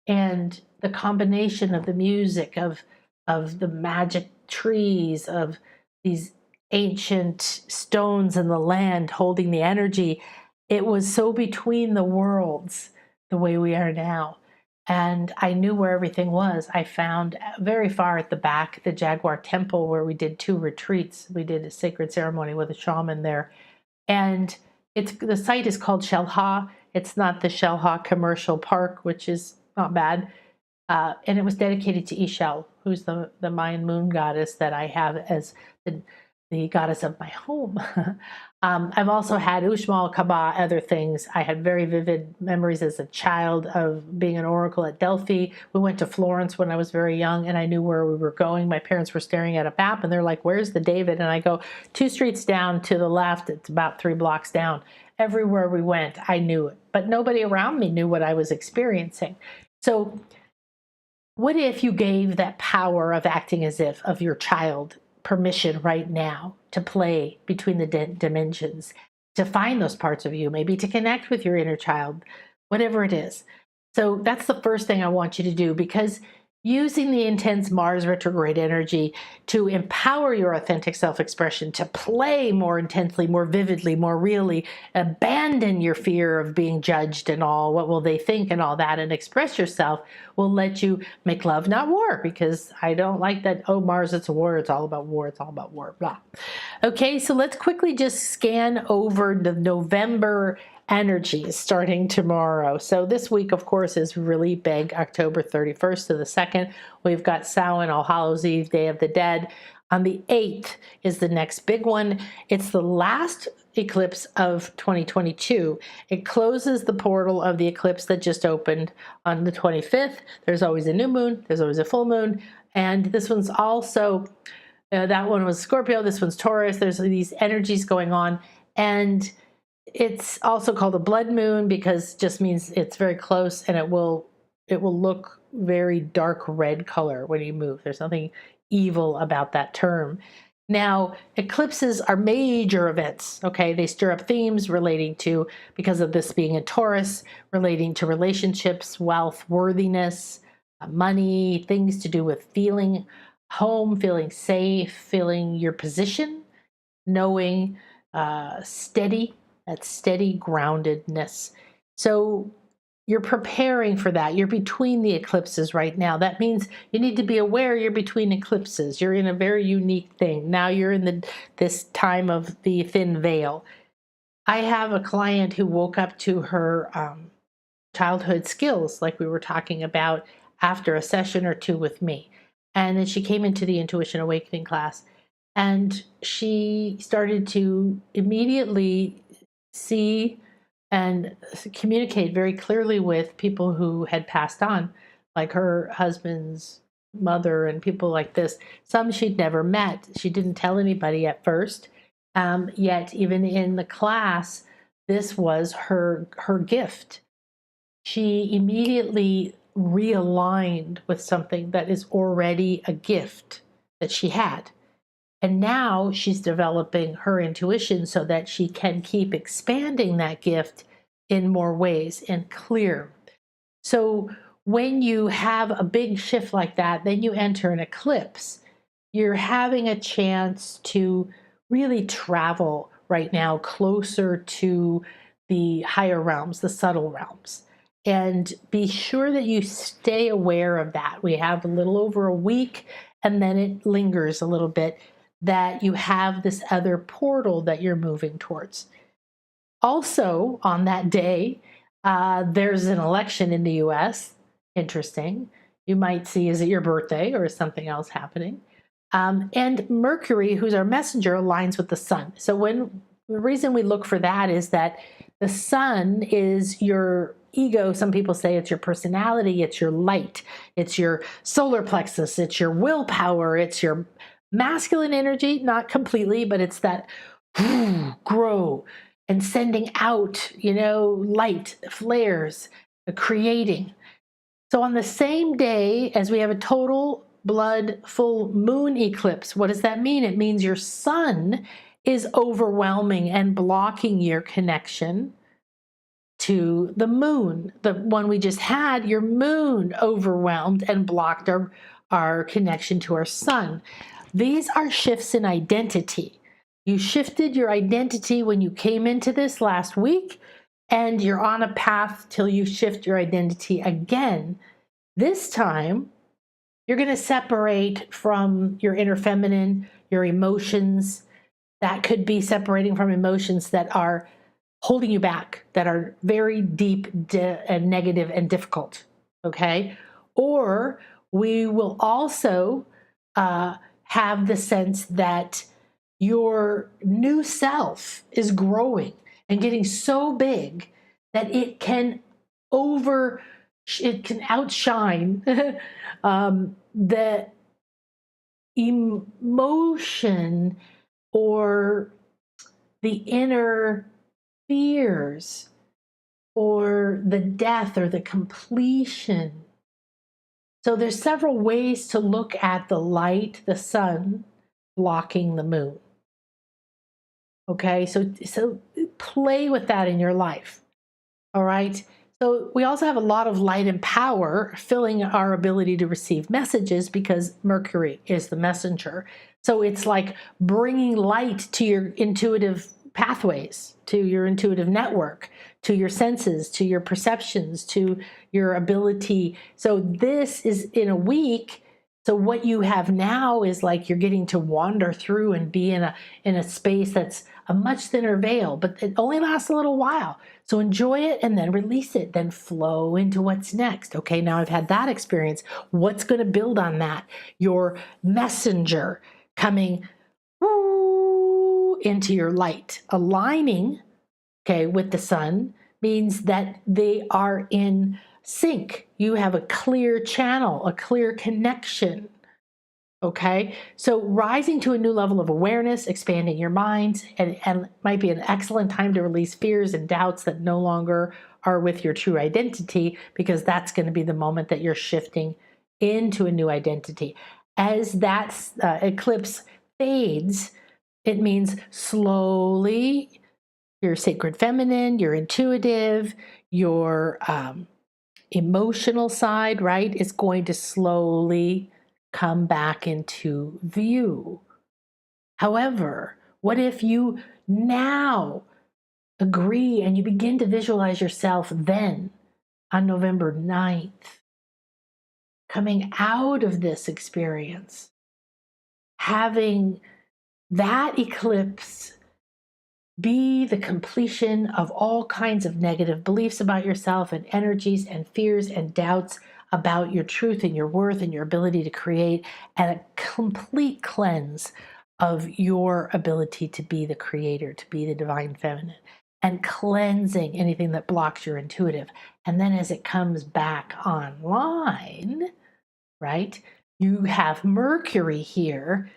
And the combination of the music, of the magic trees, of these ancient stones in the land holding the energy, it was so between the worlds the way we are now. And I knew where everything was. I found very far at the back the Jaguar Temple, where we did 2 retreats. We did a sacred ceremony with a shaman there. And the site is called Shelha. It's not the Shelha Commercial Park, which is not bad. And it was dedicated to Ishel, who's the Mayan moon goddess that I have as the goddess of my home. I've also had Uxmal, Kaaba, other things. I had very vivid memories as a child of being an oracle at Delphi. We went to Florence when I was very young, and I knew where we were going. My parents were staring at a map, and they're like, "Where's the David?" And I go, 2 streets down to the left. It's about 3 blocks down. Everywhere we went, I knew it. But nobody around me knew what I was experiencing. So what if you gave that power of acting as if of your child permission right now to play between the dimensions, to find those parts of you, maybe to connect with your inner child, whatever it is. So that's the first thing I want you to do, because using the intense Mars retrograde energy to empower your authentic self-expression, to play more intensely, more vividly, more really, abandon your fear of being judged and all, what will they think and all that, and express yourself, will let you make love, not war, because I don't like that, oh, Mars, it's a war, it's all about war, it's all about war, blah. Okay, so let's quickly just scan over the November energies starting tomorrow. So this week, of course, is really big. October 31st to the 2nd, we've got Samhain, All Hallows Eve, Day of the Dead. On the 8th is the next big one. It's the last eclipse of 2022. It closes the portal of the eclipse that just opened on the 25th. There's always a new moon, there's always a full moon, and this one's also, that one was Scorpio, this one's Taurus. There's these energies going on, and it's also called a blood moon because it just means it's very close, and it will look very dark red color when you move. There's nothing evil about that term. Now, eclipses are major events, okay? They stir up themes relating to, because of this being a Taurus, relating to relationships, wealth, worthiness, money, things to do with feeling home, feeling safe, feeling your position, knowing steady, that steady groundedness. So you're preparing for that. You're between the eclipses right now. That means you need to be aware you're between eclipses. You're in a very unique thing. Now you're in this time of the thin veil. I have a client who woke up to her childhood skills, like we were talking about, after a session or two with me. And then she came into the Intuition Awakening class, and she started to immediately see and communicate very clearly with people who had passed on, like her husband's mother and people like this. Some she'd never met. She didn't tell anybody at first. Yet, even in the class, this was her gift. She immediately realigned with something that is already a gift that she had. And now she's developing her intuition so that she can keep expanding that gift in more ways and clear. So when you have a big shift like that, then you enter an eclipse. You're having a chance to really travel right now closer to the higher realms, the subtle realms. And be sure that you stay aware of that. We have a little over a week, and then it lingers a little bit, that you have this other portal that you're moving towards. Also, on that day, there's an election in the US. Interesting. You might see, is it your birthday or is something else happening? And Mercury, who's our messenger, aligns with the sun. So the reason we look for that is that the sun is your ego. Some people say it's your personality, it's your light, it's your solar plexus, it's your willpower, it's your masculine energy, not completely, but it's that grow and sending out, light, flares, creating. So on the same day as we have a total blood full moon eclipse, what does that mean? It means your sun is overwhelming and blocking your connection to the moon. The one we just had, your moon overwhelmed and blocked our connection to our sun. These are shifts in identity. You shifted your identity when you came into this last week, and you're on a path till you shift your identity again. This time, you're going to separate from your inner feminine, your emotions. That could be separating from emotions that are holding you back, that are very deep and negative and difficult, okay? Or we will also have the sense that your new self is growing and getting so big that it can outshine the emotion or the inner fears or the death or the completion. So there's several ways to look at the light, the sun, blocking the moon. Okay, so play with that in your life. All right. So we also have a lot of light and power filling our ability to receive messages because Mercury is the messenger. So it's like bringing light to your intuitive pathways, to your intuitive network, to your senses, to your perceptions, to your ability. So this is in a week. So what you have now is like you're getting to wander through and be in a space that's a much thinner veil, but it only lasts a little while. So enjoy it and then release it, then flow into what's next. Okay, now I've had that experience. What's going to build on that? Your messenger coming into your light, aligning, okay, with the sun means that they are in sync. You have a clear channel, a clear connection. Okay, so rising to a new level of awareness, expanding your mind, and might be an excellent time to release fears and doubts that no longer are with your true identity, because that's going to be the moment that you're shifting into a new identity. As that eclipse fades, it means slowly your sacred feminine, your intuitive, your emotional side, right, is going to slowly come back into view. However, what if you now agree and you begin to visualize yourself then on November 9th, coming out of this experience, having that eclipse be the completion of all kinds of negative beliefs about yourself and energies and fears and doubts about your truth and your worth and your ability to create, and a complete cleanse of your ability to be the creator, to be the divine feminine, and cleansing anything that blocks your intuitive. And then as it comes back online, right, you have Mercury here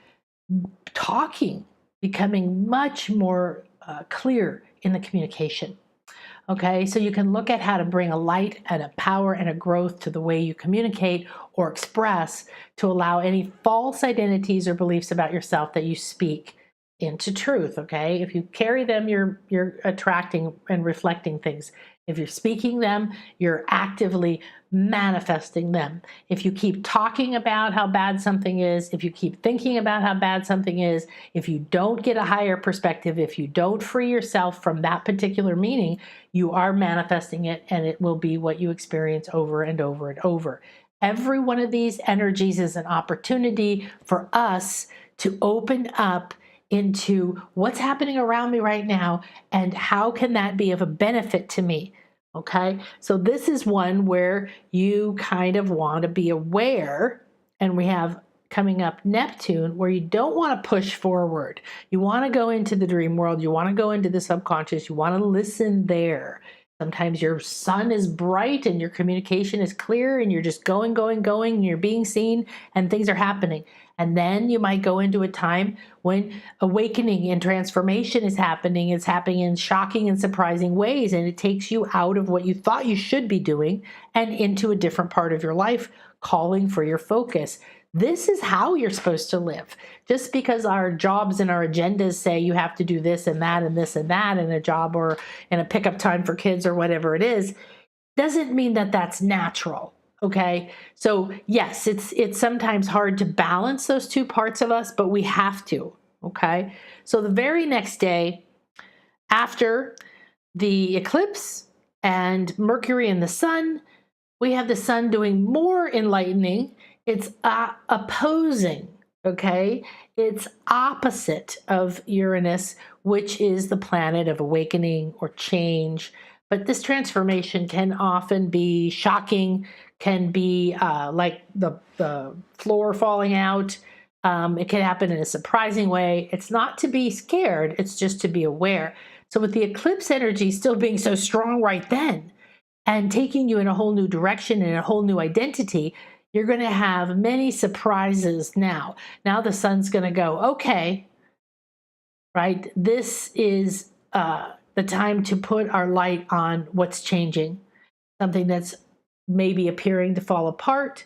talking, becoming much more clear in the communication. Okay, so you can look at how to bring a light and a power and a growth to the way you communicate or express to allow any false identities or beliefs about yourself that you speak into truth. Okay, if you carry them, you're attracting and reflecting things. If you're speaking them, you're actively manifesting them. If you keep talking about how bad something is, if you keep thinking about how bad something is, if you don't get a higher perspective, if you don't free yourself from that particular meaning, you are manifesting it, and it will be what you experience over and over and over. Every one of these energies is an opportunity for us to open up into what's happening around me right now and how can that be of a benefit to me. Okay, so this is one where you kind of want to be aware, and we have coming up Neptune, where you don't want to push forward. You want to go into the dream world. You want to go into the subconscious. You want to listen there. Sometimes your sun is bright and your communication is clear and you're just going, and you're being seen and things are happening. And then you might go into a time when awakening and transformation is happening. It's happening in shocking and surprising ways, and it takes you out of what you thought you should be doing and into a different part of your life, calling for your focus. This is how you're supposed to live. Just because our jobs and our agendas say you have to do this and that and this and that in a job or in a pickup time for kids or whatever it is, doesn't mean that that's natural. Okay. So yes, it's sometimes hard to balance those two parts of us, but we have to. Okay. So the very next day after the eclipse and Mercury and the sun, we have the sun doing more enlightening. It's opposing, okay? It's opposite of Uranus, which is the planet of awakening or change. But this transformation can often be shocking, can be like the floor falling out. It can happen in a surprising way. It's not to be scared, it's just to be aware. So with the eclipse energy still being so strong right then and taking you in a whole new direction and a whole new identity, you're going to have many surprises now. Now the sun's going to go, okay, right? This is the time to put our light on what's changing, something that's maybe appearing to fall apart,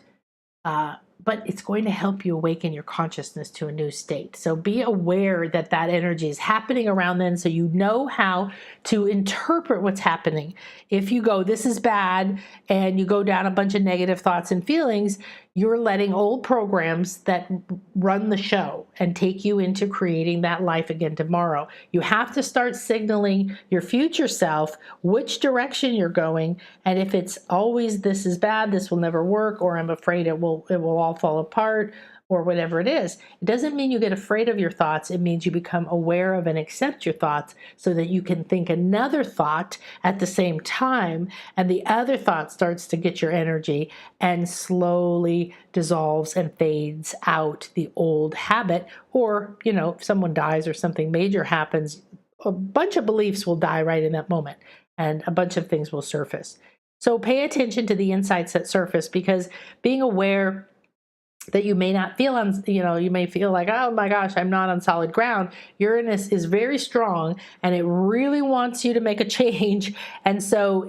but it's going to help you awaken your consciousness to a new state. So be aware that that energy is happening around then, so you know how to interpret what's happening. If you go, this is bad, and you go down a bunch of negative thoughts and feelings, you're letting old programs that run the show and take you into creating that life again tomorrow. You have to start signaling your future self which direction you're going, and if it's always this is bad, this will never work, or I'm afraid it will all fall apart, or whatever it is. It doesn't mean you get afraid of your thoughts. It means you become aware of and accept your thoughts so that you can think another thought at the same time, and the other thought starts to get your energy and slowly dissolves and fades out the old habit. Or, if someone dies or something major happens, a bunch of beliefs will die right in that moment and a bunch of things will surface. So pay attention to the insights that surface, because being aware that you may not feel on, you may feel like, oh my gosh, I'm not on solid ground. Uranus is very strong and it really wants you to make a change. And so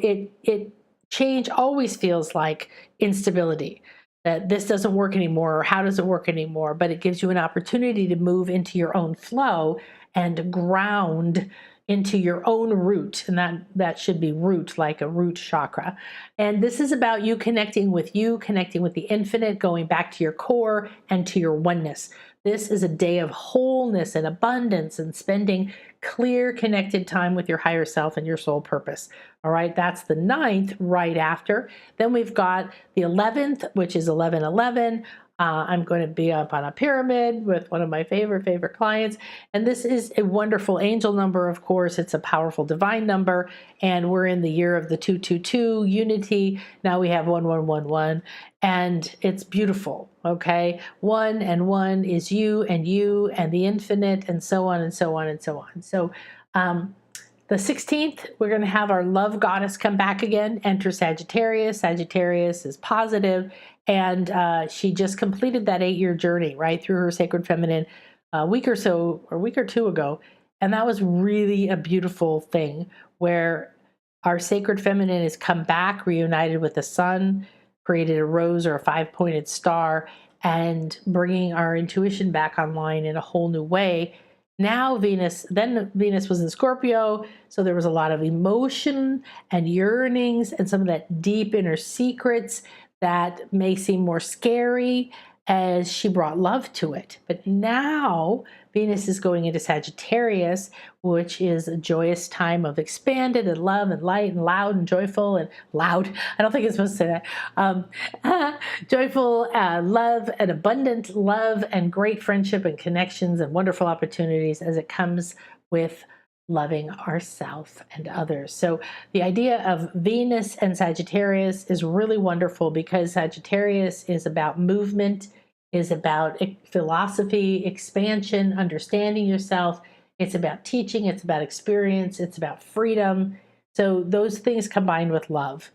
change always feels like instability, that this doesn't work anymore, or how does it work anymore? But it gives you an opportunity to move into your own flow and ground into your own root, and that should be root, like a root chakra. And this is about you, connecting with the infinite, going back to your core and to your oneness. This is a day of wholeness and abundance and spending clear, connected time with your higher self and your soul purpose. All right, that's the 9th right after. Then we've got the 11th, which is 11/11. I'm going to be up on a pyramid with one of my favorite clients. And this is a wonderful angel number, of course. It's a powerful divine number. And we're in the year of the 222 unity. Now we have 1111. And it's beautiful, okay? 1 and 1 is you and the infinite, and so on and so on and so on. So the 16th, we're going to have our love goddess come back again, enter Sagittarius. Sagittarius is positive, and she just completed that 8-year journey, right, through her sacred feminine a week or two ago. And that was really a beautiful thing, where our sacred feminine has come back, reunited with the sun, created a rose or a 5-pointed star, and bringing our intuition back online in a whole new way. Now Venus was in Scorpio, so there was a lot of emotion and yearnings and some of that deep inner secrets that may seem more scary, as she brought love to it. But now Venus is going into Sagittarius, which is a joyous time of expanded and love and light and loud and joyful and loud. I don't think it's supposed to say that. Joyful love and abundant love and great friendship and connections and wonderful opportunities as it comes with loving ourselves and others. So the idea of Venus and Sagittarius is really wonderful, because Sagittarius is about movement, is about philosophy, expansion, understanding yourself. It's about teaching, it's about experience, it's about freedom. So those things combined with love.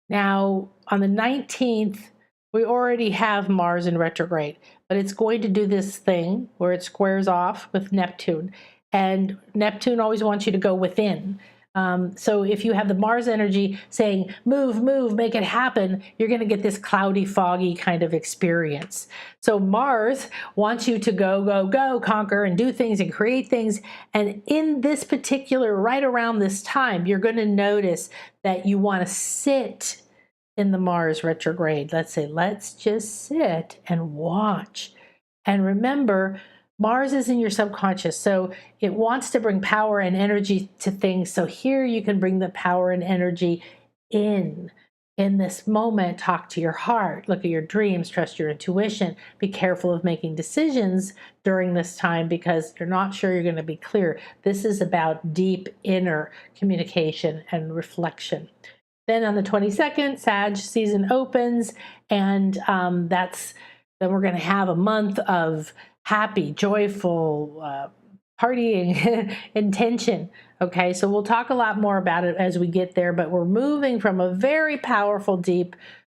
Now, on the 19th, we already have Mars in retrograde, but it's going to do this thing where it squares off with Neptune. And Neptune always wants you to go within. So if you have the Mars energy saying, move, make it happen, you're going to get this cloudy, foggy kind of experience. So Mars wants you to go, conquer and do things and create things. And in this particular, right around this time, you're going to notice that you want to sit in the Mars retrograde. Let's say, let's just sit and watch. And remember, Mars is in your subconscious, so it wants to bring power and energy to things. So here you can bring the power and energy in this moment. Talk to your heart, look at your dreams, trust your intuition. Be careful of making decisions during this time, because you're not sure you're going to be clear. This is about deep inner communication and reflection. Then on the 22nd, Sag season opens, and then we're going to have a month of happy, joyful, partying intention. Okay, so we'll talk a lot more about it as we get there, but we're moving from a very powerful, deep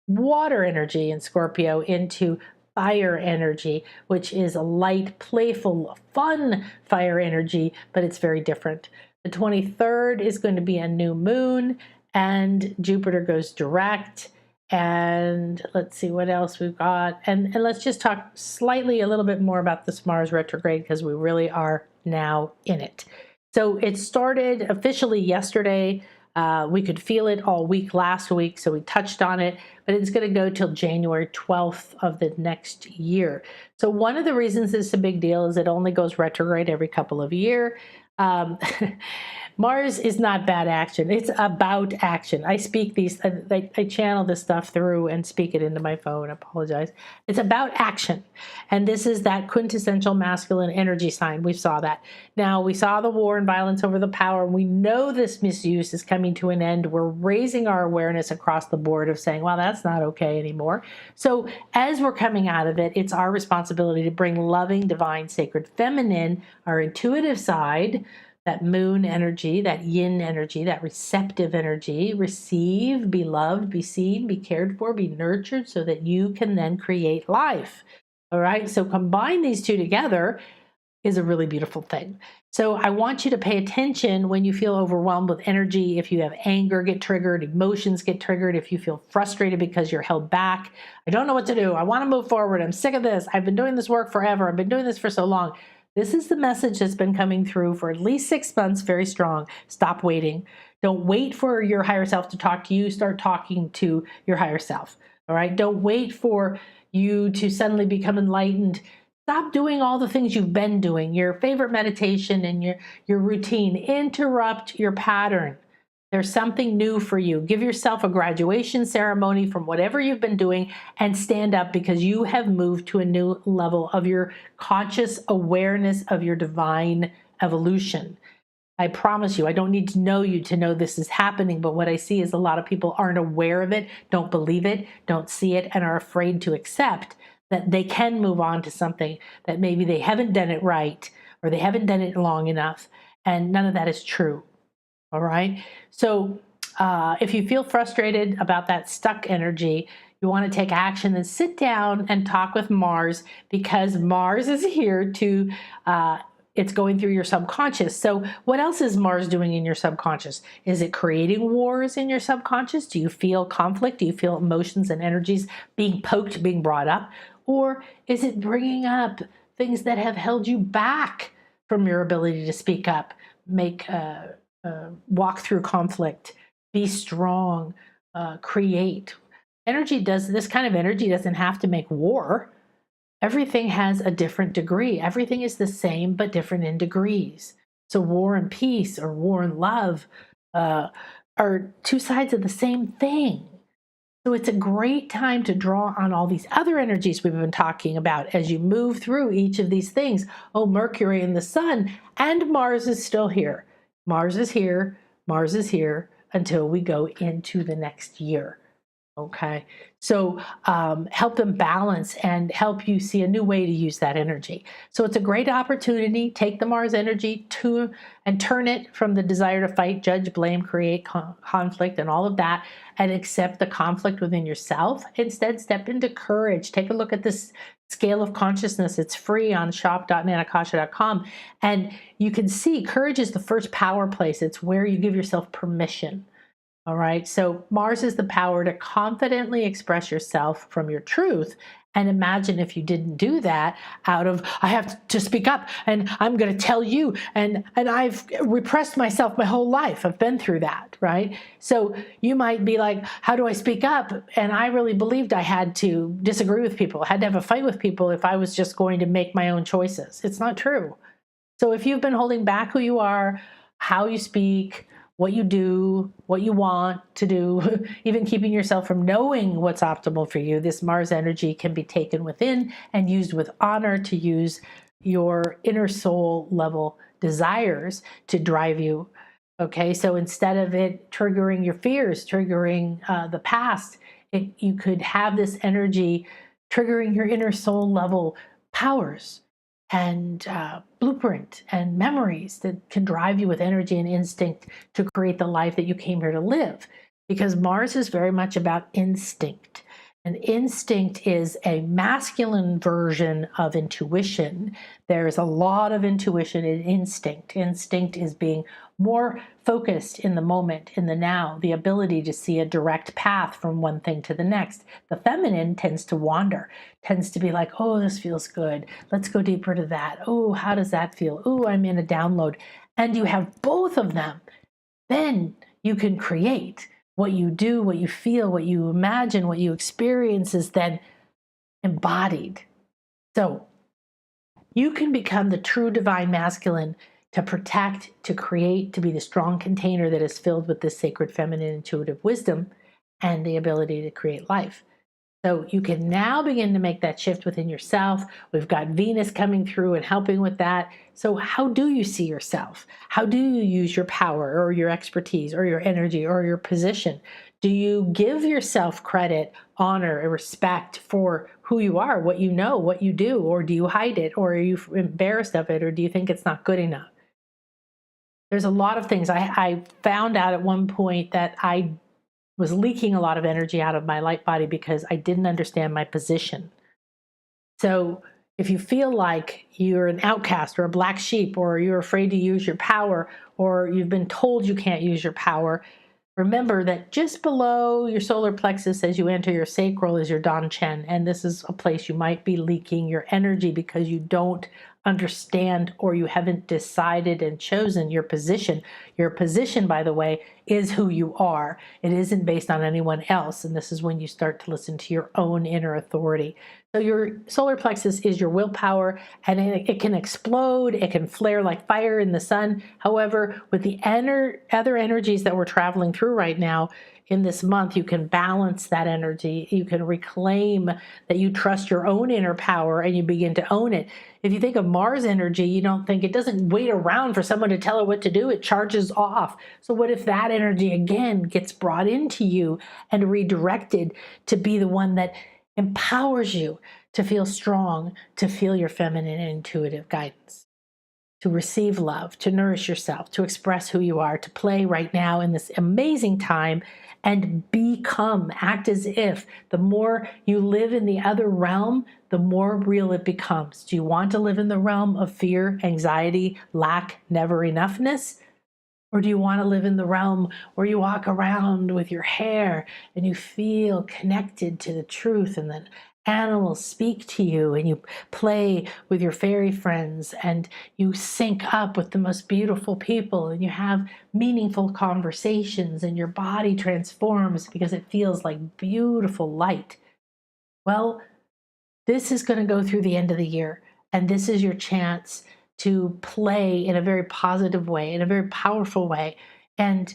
water energy in Scorpio into fire energy, which is a light, playful, fun fire energy, but it's very different. The 23rd is going to be a new moon, and Jupiter goes direct. And let's see what else we've got. And let's just talk slightly a little bit more about this Mars retrograde, because we really are now in it. So it started officially yesterday. We could feel it all week last week, so we touched on it, but it's going to go till January 12th of the next year. So one of the reasons it's a big deal is it only goes retrograde every couple of years. Mars is not bad action. It's about action. I speak these, I channel this stuff through and speak it into my phone. I apologize. It's about action. And this is that quintessential masculine energy sign. We saw that. Now, we saw the war and violence over the power. We know this misuse is coming to an end. We're raising our awareness across the board of saying, well, that's not okay anymore. So as we're coming out of it, it's our responsibility to bring loving, divine, sacred feminine, our intuitive side, that moon energy, that yin energy, that receptive energy. Receive, be loved, be seen, be cared for, be nurtured, so that you can then create life. All right, so combine these two together is a really beautiful thing. So I want you to pay attention when you feel overwhelmed with energy. If you have anger get triggered, emotions get triggered, if you feel frustrated because you're held back, I don't know what to do, I want to move forward, I'm sick of this, I've been doing this work forever, I've been doing this for so long. This is the message that's been coming through for at least 6 months, very strong. Stop waiting. Don't wait for your higher self to talk to you. Start talking to your higher self. All right. Don't wait for you to suddenly become enlightened. Stop doing all the things you've been doing, your favorite meditation and your routine. Interrupt your pattern. There's something new for you. Give yourself a graduation ceremony from whatever you've been doing and stand up, because you have moved to a new level of your conscious awareness of your divine evolution. I promise you, I don't need to know you to know this is happening, but what I see is a lot of people aren't aware of it, don't believe it, don't see it, and are afraid to accept that they can move on to something that maybe they haven't done it right or they haven't done it long enough, and none of that is true. All right. So if you feel frustrated about that stuck energy, you want to take action, then sit down and talk with Mars, because Mars is here to, it's going through your subconscious. So what else is Mars doing in your subconscious? Is it creating wars in your subconscious? Do you feel conflict? Do you feel emotions and energies being poked, being brought up? Or is it bringing up things that have held you back from your ability to speak up, walk through conflict, be strong, create? This kind of energy doesn't have to make war. Everything has a different degree. Everything is the same, but different in degrees. So war and peace or war and love are two sides of the same thing. So it's a great time to draw on all these other energies we've been talking about as you move through each of these things. Oh, Mercury and the Sun, and Mars is still here. Mars is here. Mars is here until we go into the next year. Okay, so help them balance and help you see a new way to use that energy. So it's a great opportunity. Take the Mars energy and turn it from the desire to fight, judge, blame, create conflict and all of that, and accept the conflict within yourself. Instead, step into courage. Take a look at this scale of consciousness. It's free on shop.nanakasha.com. And you can see courage is the first power place. It's where you give yourself permission. All right. So Mars is the power to confidently express yourself from your truth. And imagine if you didn't do that out of, I have to speak up and I'm going to tell you. And I've repressed myself my whole life. I've been through that. Right. So you might be like, how do I speak up? And I really believed I had to disagree with people. I had to have a fight with people if I was just going to make my own choices. It's not true. So if you've been holding back who you are, how you speak, what you do, what you want to do, even keeping yourself from knowing what's optimal for you, this Mars energy can be taken within and used with honor to use your inner soul level desires to drive you. Okay, so instead of it triggering your fears, triggering the past, you could have this energy triggering your inner soul level powers and blueprint and memories that can drive you with energy and instinct to create the life that you came here to live. Because Mars is very much about instinct. And instinct is a masculine version of intuition. There's a lot of intuition in instinct. Instinct is being more focused in the moment, in the now, the ability to see a direct path from one thing to the next. The feminine tends to wander, tends to be like, oh, this feels good. Let's go deeper to that. Oh, how does that feel? Oh, I'm in a download. And you have both of them. Then you can create. What you do, what you feel, what you imagine, what you experience is then embodied. So you can become the true divine masculine to protect, to create, to be the strong container that is filled with this sacred feminine intuitive wisdom and the ability to create life. So you can now begin to make that shift within yourself. We've got Venus coming through and helping with that. So how do you see yourself? How do you use your power or your expertise or your energy or your position? Do you give yourself credit, honor, and respect for who you are, what you know, what you do, or do you hide it, or are you embarrassed of it, or do you think it's not good enough? There's a lot of things. I found out at one point that I was leaking a lot of energy out of my light body because I didn't understand my position. So if you feel like you're an outcast or a black sheep, or you're afraid to use your power, or you've been told you can't use your power, remember that just below your solar plexus as you enter your sacral is your Dan Chen. And this is a place you might be leaking your energy because you don't understand or you haven't decided and chosen your position. Your position, by the way, is who you are. It isn't based on anyone else. And this is when you start to listen to your own inner authority. So your solar plexus is your willpower, and it can explode. It can flare like fire in the sun. However, with the other energies that we're traveling through right now, in this month, you can balance that energy. You can reclaim that you trust your own inner power and you begin to own it. If you think of Mars energy, you don't think it doesn't wait around for someone to tell it what to do. It charges off. So what if that energy again gets brought into you and redirected to be the one that empowers you to feel strong, to feel your feminine and intuitive guidance, to receive love, to nourish yourself, to express who you are, to play right now in this amazing time and become, act as if. The more you live in the other realm, the more real it becomes. Do you want to live in the realm of fear, anxiety, lack, never enoughness? Or do you want to live in the realm where you walk around with your hair and you feel connected to the truth, and then animals speak to you and you play with your fairy friends and you sync up with the most beautiful people and you have meaningful conversations and your body transforms because it feels like beautiful light? Well, this is going to go through the end of the year, and this is your chance to play in a very positive way, in a very powerful way, and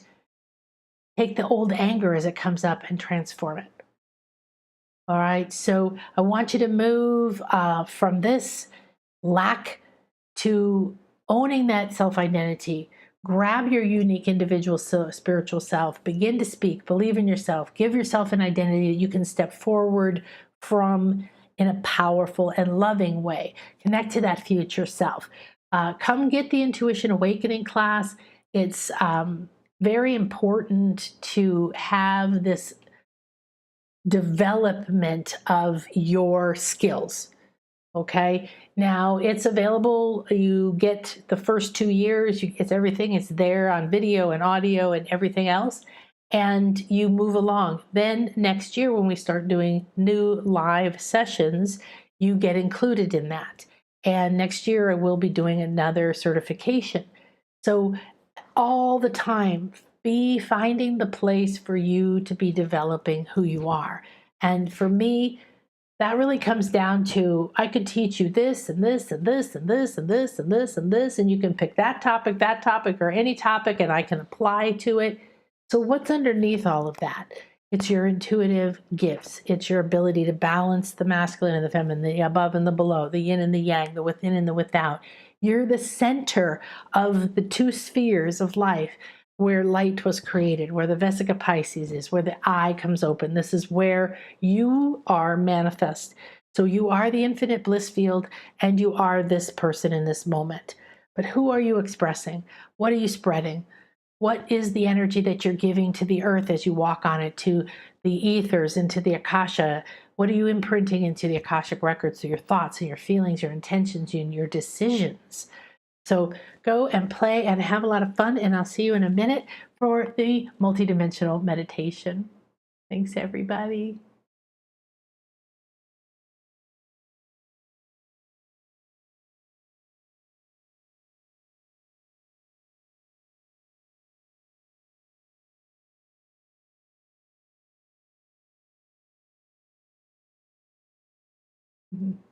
take the old anger as it comes up and transform it. All right, so I want you to move from this lack to owning that self-identity. Grab your unique individual spiritual self, begin to speak, believe in yourself, give yourself an identity that you can step forward from in a powerful and loving way. Connect to that future self. Come get the Intuition Awakening class. It's very important to have this development of your skills. Okay, now it's available. You get the first 2 years, it's everything. It's there on video and audio and everything else. And you move along. Then next year, when we start doing new live sessions, you get included in that. And next year, I will be doing another certification. So all the time, be finding the place for you to be developing who you are. And for me, that really comes down to, I could teach you this and this and this and this and this and this and this, and you can pick that topic, or any topic, and I can apply to it. So what's underneath all of that? It's your intuitive gifts. It's your ability to balance the masculine and the feminine, the above and the below, the yin and the yang, the within and the without. You're the center of the two spheres of life, where light was created, where the Vesica Pisces is, where the eye comes open. This is where you are manifest. So you are the infinite bliss field, and you are this person in this moment. But who are you expressing? What are you spreading? What is the energy that you're giving to the earth as you walk on it, to the ethers, into the Akasha? What are you imprinting into the Akashic records through your thoughts and your feelings, your intentions, and your decisions? So go and play and have a lot of fun, and I'll see you in a minute for the multidimensional meditation. Thanks, everybody. Mm-hmm.